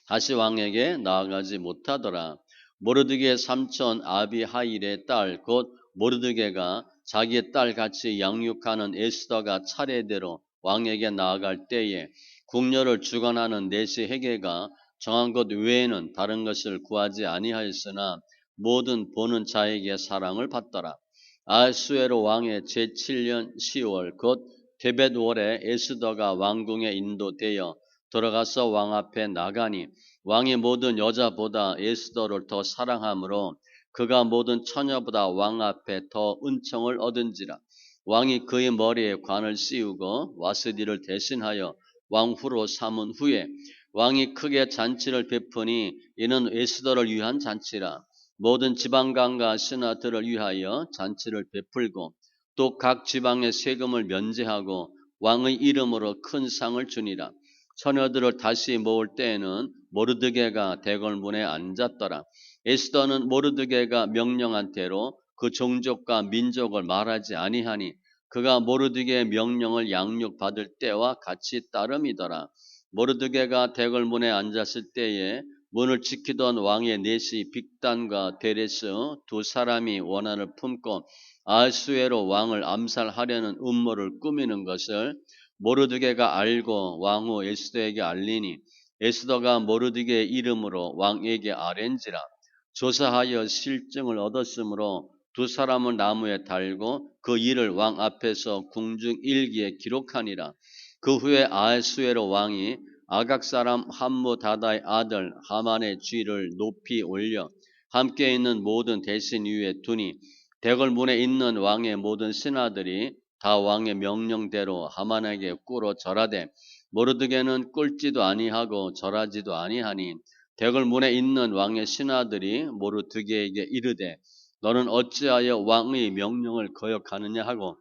다시 왕에게 나아가지 못하더라. 모르드게의 삼촌 아비하일의 딸 곧 모르드게가 자기의 딸 같이 양육하는 에스더가 차례대로 왕에게 나아갈 때에 궁녀를 주관하는 넷의 헤게가 정한 것 외에는 다른 것을 구하지 아니하였으나 모든 보는 자에게 사랑을 받더라. 아하수에로 왕의 제7년 10월 곧 데벳월에 에스더가 왕궁에 인도되어 들어가서 왕 앞에 나가니 왕이 모든 여자보다 에스더를 더 사랑하므로 그가 모든 처녀보다 왕 앞에 더 은총을 얻은지라. 왕이 그의 머리에 관을 씌우고 와스디를 대신하여 왕후로 삼은 후에 왕이 크게 잔치를 베푸니 이는 에스더를 위한 잔치라. 모든 지방관과 신하들을 위하여 잔치를 베풀고 또 각 지방의 세금을 면제하고 왕의 이름으로 큰 상을 주니라. 처녀들을 다시 모을 때에는 모르드게가 대궐문에 앉았더라. 에스더는 모르드게가 명령한 대로 그 종족과 민족을 말하지 아니하니 그가 모르드게의 명령을 양육받을 때와 같이 따름이더라. 모르드게가 대궐문에 앉았을 때에 문을 지키던 왕의 넷이 빅단과 데레스 두 사람이 원한을 품고 아하수에로 왕을 암살하려는 음모를 꾸미는 것을 모르드게가 알고 왕후 에스더에게 알리니 에스더가 모르드게의 이름으로 왕에게 아랜지라. 조사하여 실증을 얻었으므로 두 사람을 나무에 달고 그 일을 왕 앞에서 궁중 일기에 기록하니라. 그 후에 아하수에로 왕이 아각 사람 함무다다의 아들 하만의 쥐를 높이 올려 함께 있는 모든 대신 위에 두니 대궐문에 있는 왕의 모든 신하들이 다 왕의 명령대로 하만에게 꿇어 절하되 모르드게는 꿇지도 아니하고 절하지도 아니하니 대궐문에 있는 왕의 신하들이 모르드게에게 이르되 너는 어찌하여 왕의 명령을 거역하느냐 하고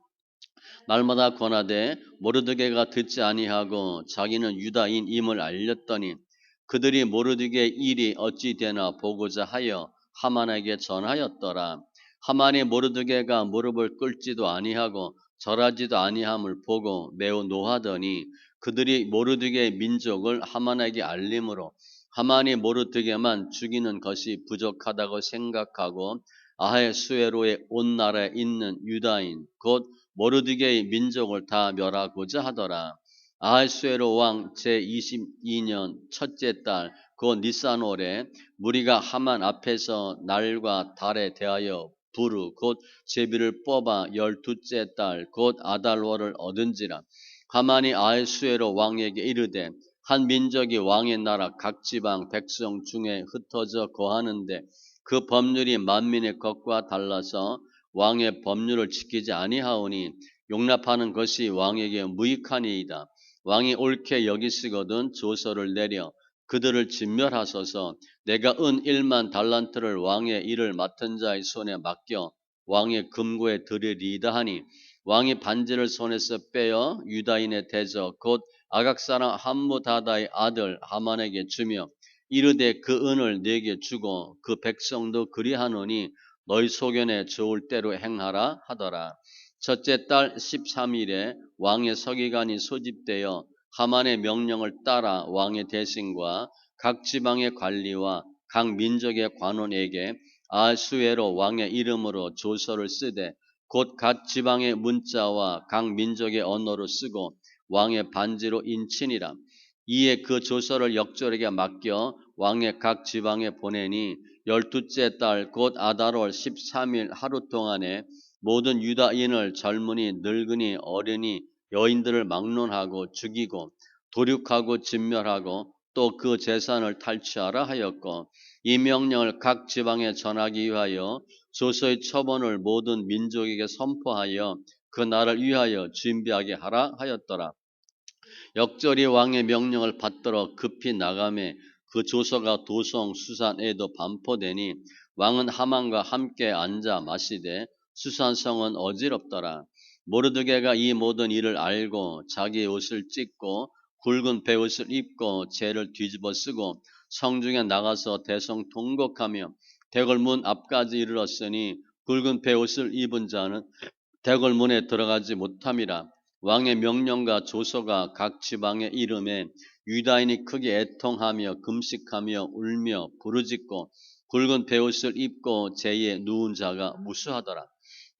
날마다 권하되 모르드게가 듣지 아니하고 자기는 유다인임을 알렸더니 그들이 모르드게의 일이 어찌 되나 보고자 하여 하만에게 전하였더라. 하만이 모르드게가 무릎을 꿇지도 아니하고 절하지도 아니함을 보고 매우 노하더니 그들이 모르드게의 민족을 하만에게 알림으로 하만이 모르드게만 죽이는 것이 부족하다고 생각하고 아하수에로의 온 나라에 있는 유다인 곧 모르드게의 민족을 다 멸하고자 하더라. 아하수에로 왕 제22년 첫째 달 곧 니산월에 무리가 하만 앞에서 날과 달에 대하여 부르 곧 제비를 뽑아 12째 달 곧 아달월을 얻은지라. 하만이 아하수에로 왕에게 이르되 한 민족이 왕의 나라 각 지방 백성 중에 흩어져 거하는데 그 법률이 만민의 것과 달라서 왕의 법률을 지키지 아니하오니 용납하는 것이 왕에게 무익하니이다. 왕이 옳게 여기시거든 조서를 내려 그들을 진멸하소서. 내가 은 1만 달란트를 왕의 일을 맡은 자의 손에 맡겨 왕의 금고에 들이리이다 하니 왕이 반지를 손에서 빼어 유다인의 대적 곧 아각 사람 함무다다의 아들 하만에게 주며 이르되 그 은을 내게 주고 그 백성도 그리하노니 너희 소견에 좋을 대로 행하라 하더라. 첫째 달 13일에 왕의 서기관이 소집되어 하만의 명령을 따라 왕의 대신과 각 지방의 관리와 각 민족의 관원에게 아수에로 왕의 이름으로 조서를 쓰되 곧 각 지방의 문자와 각 민족의 언어로 쓰고 왕의 반지로 인치니라. 이에 그 조서를 역졸에게 맡겨 왕의 각 지방에 보내니 12째 달 곧 아달월 13일 하루 동안에 모든 유다인을 젊은이 늙은이 어린이 여인들을 막론하고 죽이고 도륙하고 진멸하고 또 그 재산을 탈취하라 하였고 이 명령을 각 지방에 전하기 위하여 조서의 처본을 모든 민족에게 선포하여 그 날을 위하여 준비하게 하라 하였더라. 역절이 왕의 명령을 받들어 급히 나가매 그 조서가 도성 수산에도 반포되니 왕은 하만과 함께 앉아 마시되 수산성은 어지럽더라. 모르드게가 이 모든 일을 알고 자기 옷을 찢고 굵은 베옷을 입고 재를 뒤집어 쓰고 성중에 나가서 대성통곡하며 대궐문 앞까지 이르렀으니 굵은 베옷을 입은 자는 대궐문에 들어가지 못함이라. 왕의 명령과 조서가 각 지방의 이름에 유다인이 크게 애통하며 금식하며 울며 부르짖고 굵은 베옷을 입고 제에 누운 자가 무수하더라.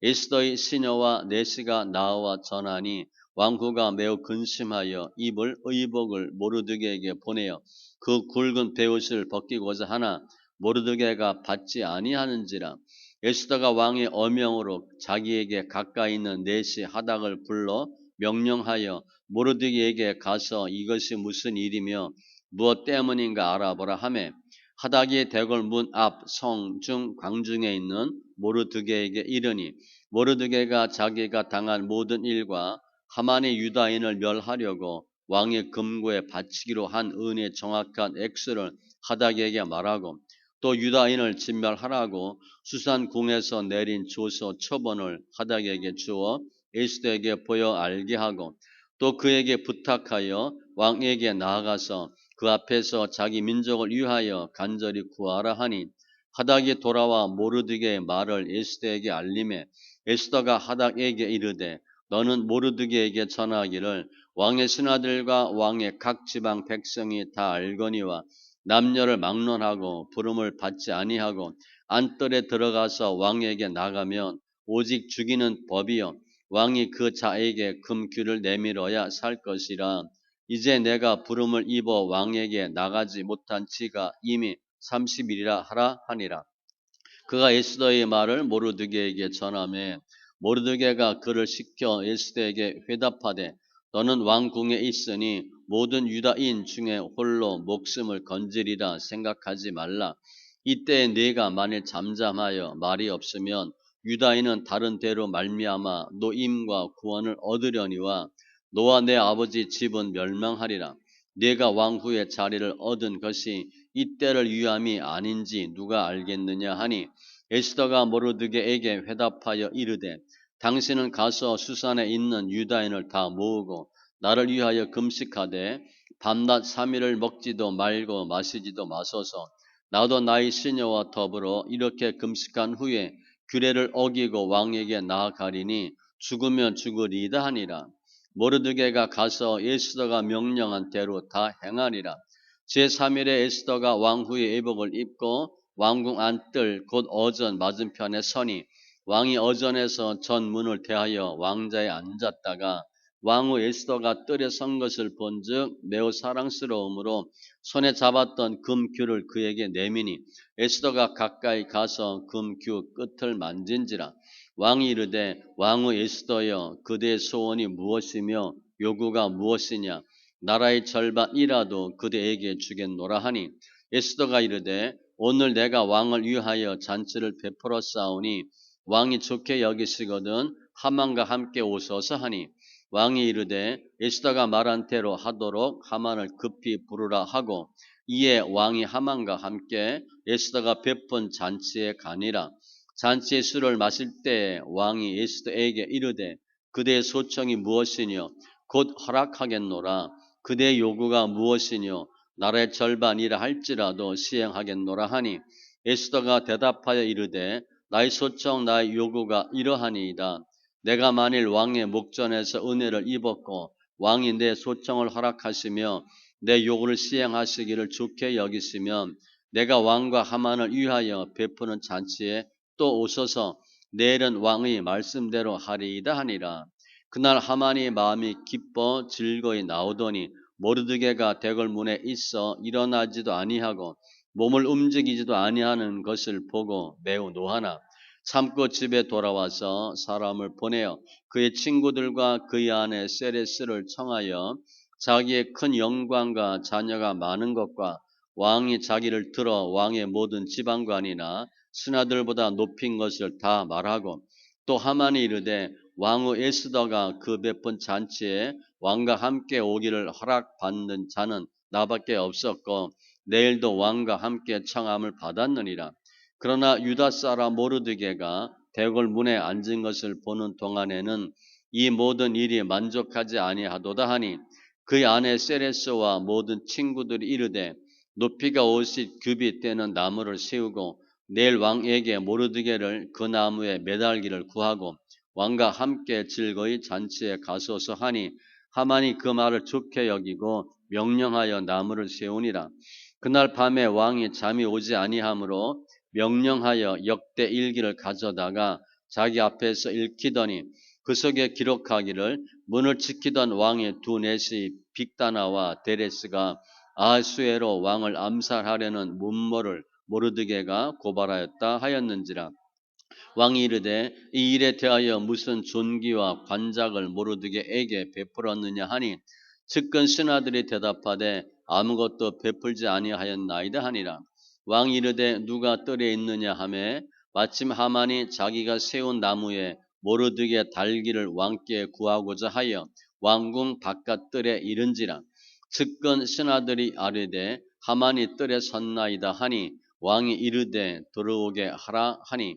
에스더의 시녀와 내시가 나와 전하니 왕후가 매우 근심하여 입을 의복을 모르드게에게 보내어 그 굵은 베옷을 벗기고자 하나 모르드게가 받지 아니하는지라. 에스더가 왕의 어명으로 자기에게 가까이 있는 내시 하닥을 불러 명령하여 모르드게에게 가서 이것이 무슨 일이며 무엇 때문인가 알아보라 하매 하닥이 대궐 문 앞 성중 광중에 있는 모르드게에게 이르니 모르드게가 자기가 당한 모든 일과 하만의 유다인을 멸하려고 왕의 금고에 바치기로 한 은의 정확한 액수를 하닥에게 말하고 또 유다인을 진멸하라고 수산궁에서 내린 조서 처본을 하닥에게 주어 에스더에게 보여 알게 하고 또 그에게 부탁하여 왕에게 나아가서 그 앞에서 자기 민족을 위하여 간절히 구하라 하니 하닥이 돌아와 모르드게의 말을 에스더에게 알림해 에스더가 하닥에게 이르되 너는 모르드게에게 전하기를 왕의 신하들과 왕의 각 지방 백성이 다 알거니와 남녀를 막론하고 부름을 받지 아니하고 안뜰에 들어가서 왕에게 나가면 오직 죽이는 법이요 왕이 그 자에게 금규를 내밀어야 살 것이라. 이제 내가 부름을 입어 왕에게 나가지 못한 지가 이미 30일이라 하라 하니라. 그가 에스더의 말을 모르드게에게 전하매 모르드게가 그를 시켜 에스더에게 회답하되 너는 왕궁에 있으니 모든 유다인 중에 홀로 목숨을 건지리라 생각하지 말라. 이때 네가 만일 잠잠하여 말이 없으면 유다인은 다른 데로 말미암아 노임과 구원을 얻으려니와 너와 내 아버지 집은 멸망하리라. 네가 왕후의 자리를 얻은 것이 이때를 위함이 아닌지 누가 알겠느냐 하니 에스더가 모르드게에게 회답하여 이르되 당신은 가서 수산에 있는 유다인을 다 모으고 나를 위하여 금식하되 밤낮 3일을 먹지도 말고 마시지도 마소서. 나도 나의 시녀와 더불어 이렇게 금식한 후에 규례를 어기고 왕에게 나아가리니 죽으면 죽으리이다 하니라. 모르드게가 가서 에스더가 명령한 대로 다 행하니라. 제3일에 에스더가 왕후의 의복을 입고 왕궁 안뜰 곧 어전 맞은편에 서니 왕이 어전에서 전문을 대하여 왕자에 앉았다가 왕후 에스더가 뜰에 선 것을 본즉 매우 사랑스러움으로 손에 잡았던 금규를 그에게 내미니 에스더가 가까이 가서 금규 끝을 만진지라. 왕이 이르되 왕후 에스더여 그대의 소원이 무엇이며 요구가 무엇이냐 나라의 절반이라도 그대에게 주겠노라 하니 에스더가 이르되 오늘 내가 왕을 위하여 잔치를 베풀어 싸우니 왕이 좋게 여기시거든 하만과 함께 오소서 하니 왕이 이르되 에스더가 말한 대로 하도록 하만을 급히 부르라 하고 이에 왕이 하만과 함께 에스더가 베푼 잔치에 가니라. 잔치의 술을 마실 때에 왕이 에스더에게 이르되 그대의 소청이 무엇이뇨 곧 허락하겠노라. 그대의 요구가 무엇이뇨 나라의 절반이라 할지라도 시행하겠노라 하니 에스더가 대답하여 이르되 나의 소청 나의 요구가 이러하니이다. 내가 만일 왕의 목전에서 은혜를 입었고 왕이 내 소청을 허락하시며 내 요구를 시행하시기를 좋게 여기시면 내가 왕과 하만을 위하여 베푸는 잔치에 또 오소서 내일은 왕의 말씀대로 하리이다 하니라. 그날 하만이 마음이 기뻐 즐거이 나오더니 모르드게가 대궐문에 있어 일어나지도 아니하고 몸을 움직이지도 아니하는 것을 보고 매우 노하나 참고 집에 돌아와서 사람을 보내어 그의 친구들과 그의 아내 세레스를 청하여 자기의 큰 영광과 자녀가 많은 것과 왕이 자기를 들어 왕의 모든 지방관이나 신하들보다 높인 것을 다 말하고 또 하만이 이르되 왕후 에스더가 그 베푼 잔치에 왕과 함께 오기를 허락받는 자는 나밖에 없었고 내일도 왕과 함께 청함을 받았느니라. 그러나 유다 사람 모르드게가 대궐 문에 앉은 것을 보는 동안에는 이 모든 일이 만족하지 아니하도다 하니 그의 아내 세레스와 모든 친구들이 이르되 높이가 50규빗 되는 나무를 세우고 내일 왕에게 모르드게를 그 나무에 매달기를 구하고 왕과 함께 즐거이 잔치에 가소서 하니 하만이 그 말을 좋게 여기고 명령하여 나무를 세우니라. 그날 밤에 왕이 잠이 오지 아니하므로 명령하여 역대 일기를 가져다가 자기 앞에서 읽히더니 그 속에 기록하기를 문을 지키던 왕의 두 내시 빅다나와 데레스가 아하수에로 왕을 암살하려는 문모를 모르드게가 고발하였다 하였는지라. 왕이 이르되 이 일에 대하여 무슨 존귀와 관작을 모르드게에게 베풀었느냐 하니 측근 신하들이 대답하되 아무것도 베풀지 아니하였나이다 하니라. 왕이 이르되 누가 뜰에 있느냐 하매 마침 하만이 자기가 세운 나무에 모르드게 달기를 왕께 구하고자 하여 왕궁 바깥 뜰에 이른지라. 측근 신하들이 아뢰되 하만이 뜰에 섰나이다 하니 왕이 이르되 들어오게 하라 하니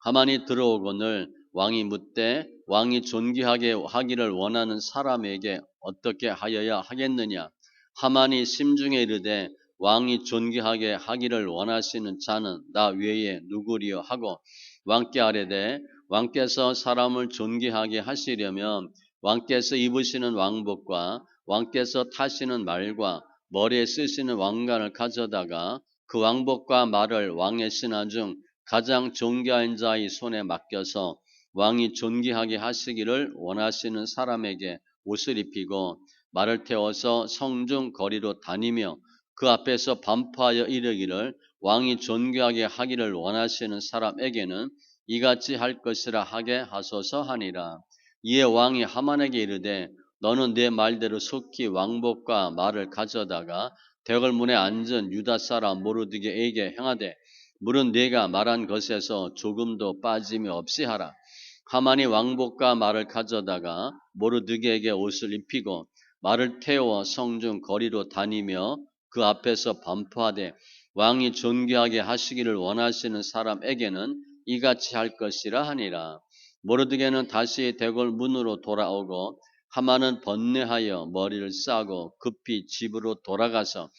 하만이 들어오거늘 왕이 묻되 왕이 존귀하게 하기를 원하는 사람에게 어떻게 하여야 하겠느냐. 하만이 심중에 이르되 왕이 존귀하게 하기를 원하시는 자는 나 외에 누구리요 하고 왕께 아뢰되 왕께서 사람을 존귀하게 하시려면 왕께서 입으시는 왕복과 왕께서 타시는 말과 머리에 쓰시는 왕관을 가져다가 그 왕복과 말을 왕의 신하 중 가장 존귀한 자의 손에 맡겨서 왕이 존귀하게 하시기를 원하시는 사람에게 옷을 입히고 말을 태워서 성중 거리로 다니며 그 앞에서 반포하여 이르기를 왕이 존귀하게 하기를 원하시는 사람에게는 이같이 할 것이라 하게 하소서 하니라. 이에 왕이 하만에게 이르되 너는 내 말대로 속히 왕복과 말을 가져다가 대궐문에 앉은 유다 사람 모르드게에게 행하되 물은 네가 말한 것에서 조금도 빠짐이 없이 하라. 하만이 왕복과 말을 가져다가 모르드게에게 옷을 입히고 말을 태워 성중 거리로 다니며 그 앞에서 반포하되 왕이 존귀하게 하시기를 원하시는 사람에게는 이같이 할 것이라 하니라. 모르드게는 다시 대궐 문으로 돌아오고 하만은 번뇌하여 머리를 싸고 급히 집으로 돌아가서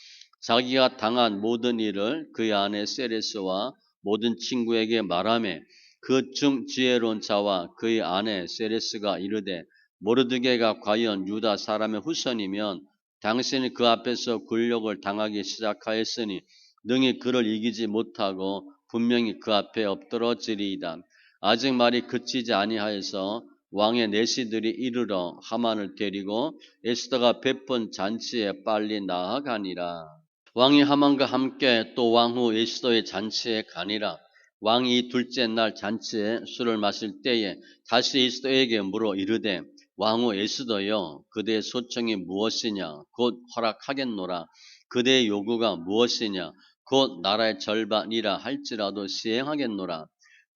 자기가 당한 모든 일을 그의 아내 세레스와 모든 친구에게 말하며 그 중 지혜로운 자와 그의 아내 세레스가 이르되 모르드게가 과연 유다 사람의 후손이면 당신이 그 앞에서 굴욕을 당하기 시작하였으니 능히 그를 이기지 못하고 분명히 그 앞에 엎드러지리이다. 아직 말이 그치지 아니하여서 왕의 내시들이 이르러 하만을 데리고 에스더가 베푼 잔치에 빨리 나아가니라. 왕이 하만과 함께 또 왕후 에스더의 잔치에 가니라. 왕이 둘째 날 잔치에 술을 마실 때에 다시 에스더에게 물어 이르되 왕후 에스더여 그대의 소청이 무엇이냐 곧 허락하겠노라. 그대의 요구가 무엇이냐 곧 나라의 절반이라 할지라도 시행하겠노라.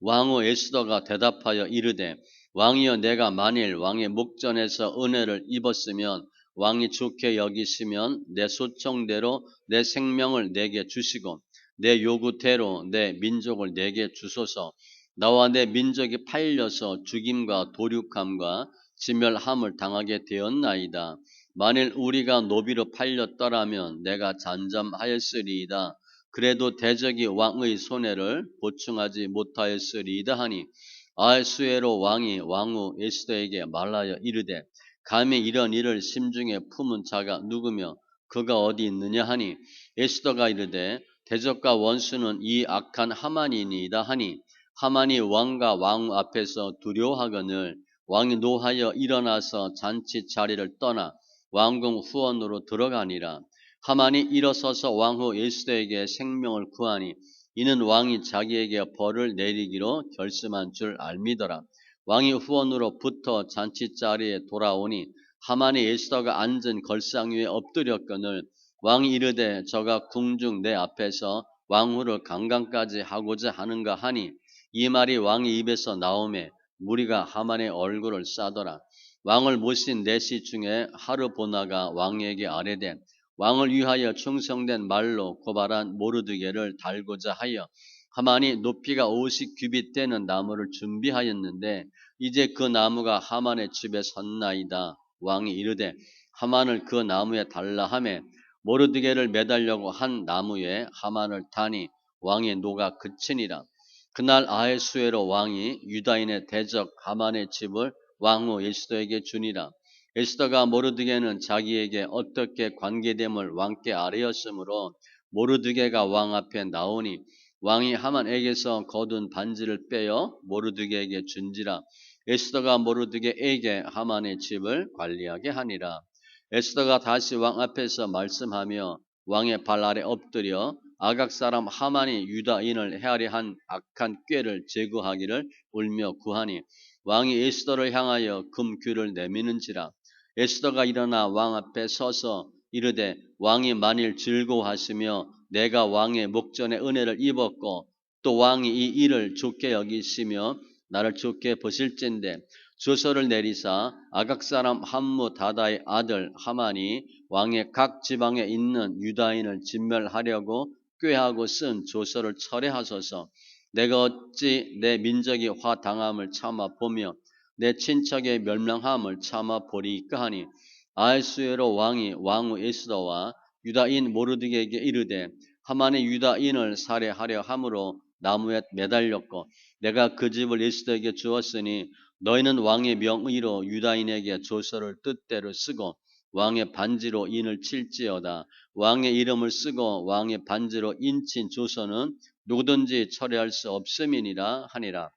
왕후 에스더가 대답하여 이르되 왕이여 내가 만일 왕의 목전에서 은혜를 입었으면 왕이 좋게 여기시면 내 소청대로 내 생명을 내게 주시고 내 요구대로 내 민족을 내게 주소서. 나와 내 민족이 팔려서 죽임과 도륙함과 지멸함을 당하게 되었나이다. 만일 우리가 노비로 팔렸더라면 내가 잠잠하였으리이다. 그래도 대적이 왕의 손해를 보충하지 못하였으리이다 하니 아하수에로 왕이 왕후 에스더에게 말하여 이르되 감히 이런 일을 심중에 품은 자가 누구며 그가 어디 있느냐 하니 에스더가 이르되 대적과 원수는 이 악한 하만이니이다 하니 하만이 왕과 왕후 앞에서 두려워하거늘 왕이 노하여 일어나서 잔치 자리를 떠나 왕궁 후원으로 들어가니라. 하만이 일어서서 왕후 에스더에게 생명을 구하니 이는 왕이 자기에게 벌을 내리기로 결심한 줄 알미더라. 왕이 후원으로 붙어 잔치 자리에 돌아오니 하만이 에스더가 앉은 걸상 위에 엎드렸거늘 왕이 이르되 저가 궁중 내 앞에서 왕후를 강간까지 하고자 하는가 하니 이 말이 왕의 입에서 나오매 무리가 하만의 얼굴을 싸더라. 왕을 모신 내시 중에 하르보나가 왕에게 아뢰되 왕을 위하여 충성된 말로 고발한 모르드게를 달고자 하여 하만이 높이가 50규빗 되는 나무를 준비하였는데 이제 그 나무가 하만의 집에 섰나이다. 왕이 이르되 하만을 그 나무에 달라 하매 모르드게를 매달려고 한 나무에 하만을 다니 왕의 노가 그치니라. 그날 아하수에로 왕이 유다인의 대적 하만의 집을 왕후 에스더에게 주니라. 에스더가 모르드게는 자기에게 어떻게 관계됨을 왕께 아뢰었으므로 모르드게가 왕 앞에 나오니 왕이 하만에게서 거둔 반지를 빼어 모르드게에게 준지라. 에스더가 모르드게에게 하만의 집을 관리하게 하니라. 에스더가 다시 왕 앞에서 말씀하며 왕의 발 아래 엎드려 아각 사람 하만이 유다인을 헤아려 한 악한 꾀를 제거하기를 울며 구하니 왕이 에스더를 향하여 금귀를 내미는지라. 에스더가 일어나 왕 앞에 서서 이르되 왕이 만일 즐거워하시며 내가 왕의 목전에 은혜를 입었고 또 왕이 이 일을 좋게 여기시며 나를 좋게 보실진대 조서를 내리사 아각 사람 함무다다의 아들 하만이 왕의 각 지방에 있는 유다인을 진멸하려고 꾀하고 쓴 조서를 철회하소서. 내가 어찌 내 민족이 화당함을 참아 보며 내 친척의 멸망함을 참아 보리이까 하니 아하수에로 왕이 왕후 에스더와 유다인 모르드게에게 이르되 하만이 유다인을 살해하려 함으로 나무에 매달렸고 내가 그 집을 에스더에게 주었으니 너희는 왕의 명의로 유다인에게 조서를 뜻대로 쓰고 왕의 반지로 인을 칠지어다. 왕의 이름을 쓰고 왕의 반지로 인친 조서는 누구든지 철회할 수 없음이니라 하니라.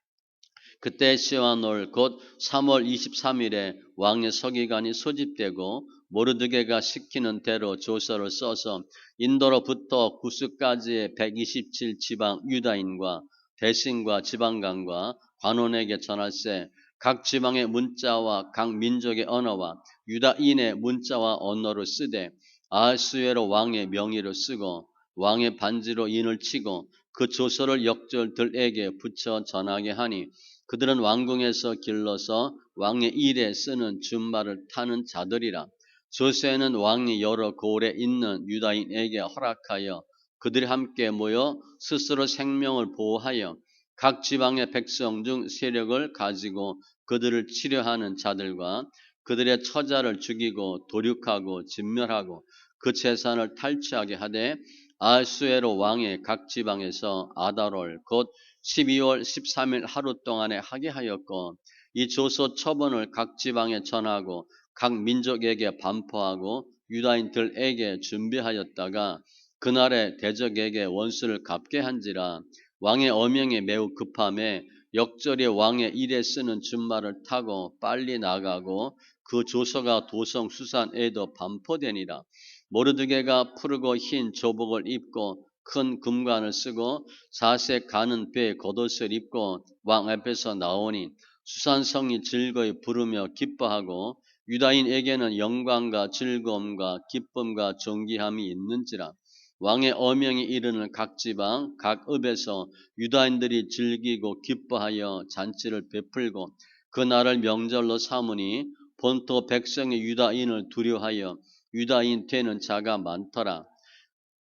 그때 시완월 곧 3월 23일에 왕의 서기관이 소집되고 모르드게가 시키는 대로 조서를 써서 인도로부터 구스까지의 127지방 유다인과 대신과 지방관과 관원에게 전할세 각 지방의 문자와 각 민족의 언어와 유다인의 문자와 언어로 쓰되 아하수에로 왕의 명의로 쓰고 왕의 반지로 인을 치고 그 조서를 역절들에게 붙여 전하게 하니 그들은 왕궁에서 길러서 왕의 일에 쓰는 준말을 타는 자들이라. 조서에는 왕이 여러 고을에 있는 유다인에게 허락하여 그들이 함께 모여 스스로 생명을 보호하여 각 지방의 백성 중 세력을 가지고 그들을 치료하는 자들과 그들의 처자를 죽이고 도륙하고 진멸하고 그 재산을 탈취하게 하되 아하수에로 왕의 각 지방에서 아달월 곧 12월 13일 하루 동안에 하게 하였고 이 조서 처분을 각 지방에 전하고 각 민족에게 반포하고 유다인들에게 준비하였다가 그날에 대적에게 원수를 갚게 한지라. 왕의 어명이 매우 급함에 역절이 왕의 일에 쓰는 준말을 타고 빨리 나가고 그 조서가 도성 수산에도 반포되니라. 모르드게가 푸르고 흰 조복을 입고 큰 금관을 쓰고 사색 가는 배에 겉옷을 입고 왕 앞에서 나오니 수산성이 즐거이 부르며 기뻐하고 유다인에게는 영광과 즐거움과 기쁨과 존귀함이 있는지라. 왕의 어명이 이르는 각 지방 각 읍에서 유다인들이 즐기고 기뻐하여 잔치를 베풀고 그 날을 명절로 삼으니 본토 백성의 유다인을 두려워하여 유다인 되는 자가 많더라.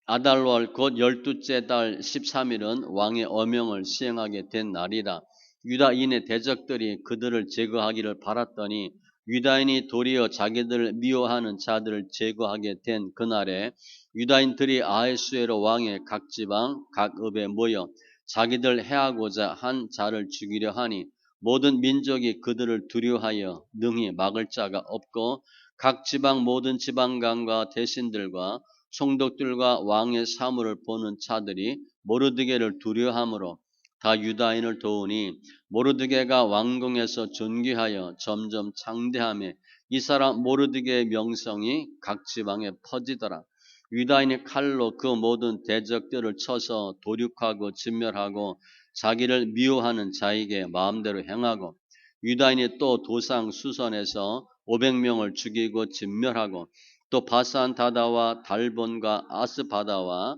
아달월 곧 12째 달 13일은 왕의 어명을 시행하게 된 날이라. 유다인의 대적들이 그들을 제거하기를 바랐더니 유다인이 도리어 자기들을 미워하는 자들을 제거하게 된 그날에 유다인들이 아하수에로 왕의 각 지방 각 읍에 모여 자기들 해하고자 한 자를 죽이려 하니 모든 민족이 그들을 두려워하여 능히 막을 자가 없고 각 지방 모든 지방관과 대신들과 총독들과 왕의 사물을 보는 자들이 모르드게를 두려워하므로 다 유다인을 도우니 모르드게가 왕궁에서 존귀하여 점점 창대하며 이 사람 모르드게의 명성이 각 지방에 퍼지더라. 유다인이 칼로 그 모든 대적들을 쳐서 도륙하고 진멸하고 자기를 미워하는 자에게 마음대로 행하고 유다인이 또 도상 수선에서 500명을 죽이고 진멸하고 또 바산 다다와 달본과 아스바다와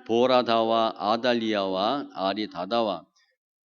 보라다와 아달리아와 아리다다와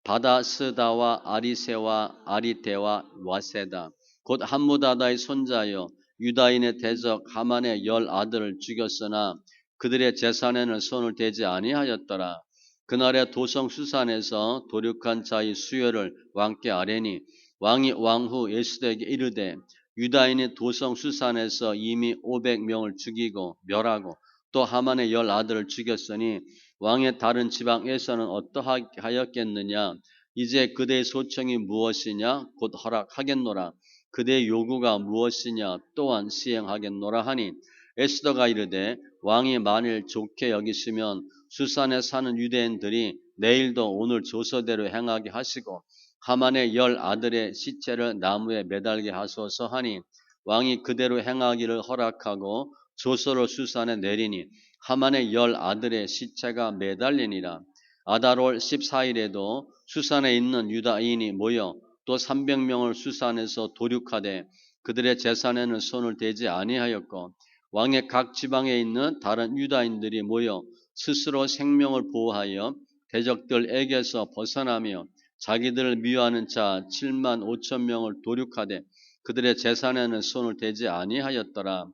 바다스다와 아리세와 아리테와 와세다 곧 함무다다의 손자여 유다인의 대적 하만의 10아들을 죽였으나 그들의 재산에는 손을 대지 아니하였더라. 그날에 도성 수산에서 도륙한 자의 수여를 왕께 아뢰니 왕이 왕후 에스더에게 이르되 유다인이 도성 수산에서 이미 500명을 죽이고 멸하고 또 하만의 10아들을 죽였으니 왕의 다른 지방에서는 어떠하였겠느냐. 이제 그대의 소청이 무엇이냐 곧 허락하겠노라. 그대의 요구가 무엇이냐 또한 시행하겠노라 하니 에스더가 이르되 왕이 만일 좋게 여기시면 수산에 사는 유대인들이 내일도 오늘 조서대로 행하게 하시고 하만의 10아들의 시체를 나무에 매달게 하소서 하니 왕이 그대로 행하기를 허락하고 조서를 수산에 내리니 하만의 10아들의 시체가 매달리니라. 아달월 14일에도 수산에 있는 유다인이 모여 또 300명을 수산에서 도륙하되 그들의 재산에는 손을 대지 아니하였고 왕의 각 지방에 있는 다른 유다인들이 모여 스스로 생명을 보호하여 대적들에게서 벗어나며 자기들을 미워하는 자 7만 5천 명을 도륙하되 그들의 재산에는 손을 대지 아니하였더라.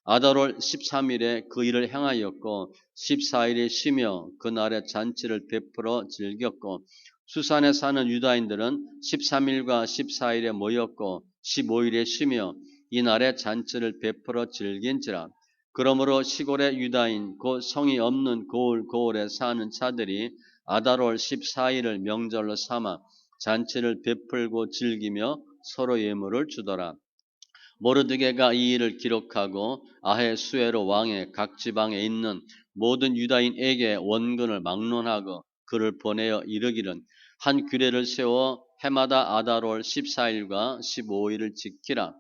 아달월 13일에 그 일을 행하였고 14일에 쉬며 그날에 잔치를 베풀어 즐겼고 수산에 사는 유다인들은 13일과 14일에 모였고 15일에 쉬며 이날에 잔치를 베풀어 즐긴지라. 그러므로 시골의 유다인 곧 성이 없는 고을에 사는 자들이 아달월 14일을 명절로 삼아 잔치를 베풀고 즐기며 서로 예물을 주더라. 모르드게가 이 일을 기록하고 아헤수에로 왕의 각 지방에 있는 모든 유다인에게 원근을 막론하고 그를 보내어 이르기를 한 규례를 세워 해마다 아달월 14일과 15일을 지키라.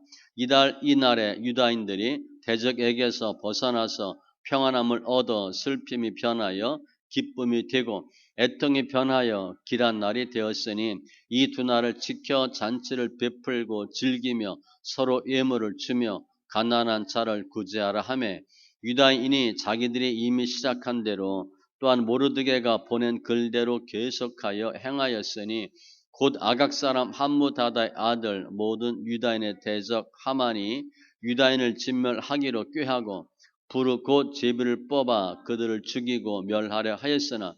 이날에 유다인들이 대적에게서 벗어나서 평안함을 얻어 슬픔이 변하여 기쁨이 되고 애통이 변하여 길한 날이 되었으니 이 두 날을 지켜 잔치를 베풀고 즐기며 서로 예물을 주며 가난한 자를 구제하라 하며 유다인이 자기들이 이미 시작한 대로 또한 모르드게가 보낸 글대로 계속하여 행하였으니 곧 아각 사람 함무다다의 아들 모든 유다인의 대적 하만이 유다인을 진멸하기로 꾀하고 부르 곧 제비를 뽑아 그들을 죽이고 멸하려 하였으나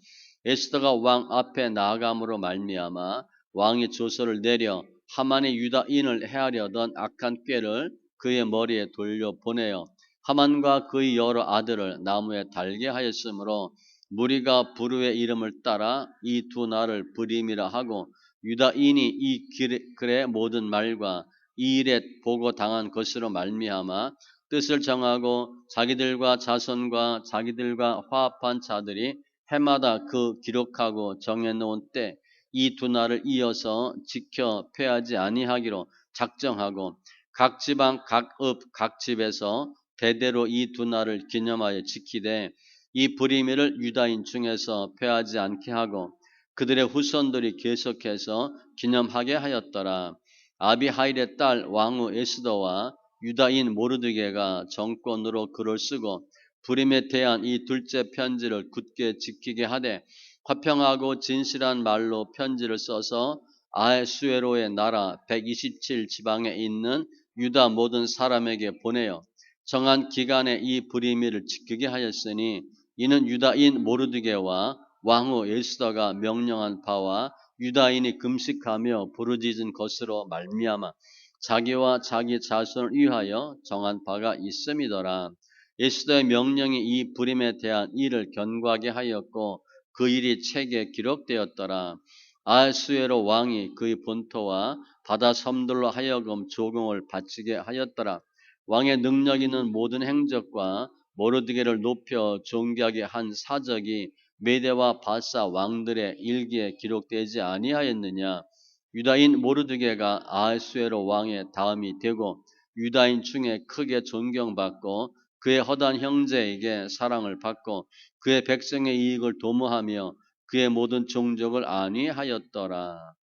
에스더가 왕 앞에 나아감으로 말미암아 왕이 조서를 내려 하만이 유다인을 해하려던 악한 꾀를 그의 머리에 돌려 보내어 하만과 그의 여러 아들을 나무에 달게 하였으므로 무리가 부르의 이름을 따라 이 두 날을 부림이라 하고 유다인이 이 글의 모든 말과 이 일에 보고 당한 것으로 말미암아 뜻을 정하고 자기들과 자손과 자기들과 화합한 자들이 해마다 그 기록하고 정해놓은 때 이 두 날을 이어서 지켜 패하지 아니하기로 작정하고 각 지방 각 읍 각 집에서 대대로 이 두 날을 기념하여 지키되 이 불임일을 유다인 중에서 패하지 않게 하고 그들의 후손들이 계속해서 기념하게 하였더라. 아비하일의 딸 왕후 에스더와 유다인 모르드게가 정권으로 글을 쓰고 불임에 대한 이 둘째 편지를 굳게 지키게 하되 화평하고 진실한 말로 편지를 써서 아헤수에로의 나라 127지방에 있는 유다 모든 사람에게 보내어 정한 기간에 이 불임일을 지키게 하였으니 이는 유다인 모르드게와 왕후 에스더가 명령한 바와 유다인이 금식하며 부르짖은 것으로 말미암아 자기와 자기 자손을 위하여 정한 바가 있음이더라. 에스더의 명령이 이 불임에 대한 일을 견고하게 하였고 그 일이 책에 기록되었더라. 아하수에로 왕이 그의 본토와 바다 섬들로 하여금 조공을 바치게 하였더라. 왕의 능력 있는 모든 행적과 모르드게를 높여 존귀하게 한 사적이 메대와 바사 왕들의 일기에 기록되지 아니하였느냐? 유다인 모르드게가 아하수에로 왕의 다음이 되고 유다인 중에 크게 존경받고 그의 허다한 형제에게 사랑을 받고 그의 백성의 이익을 도모하며 그의 모든 종족을 안위하였더라.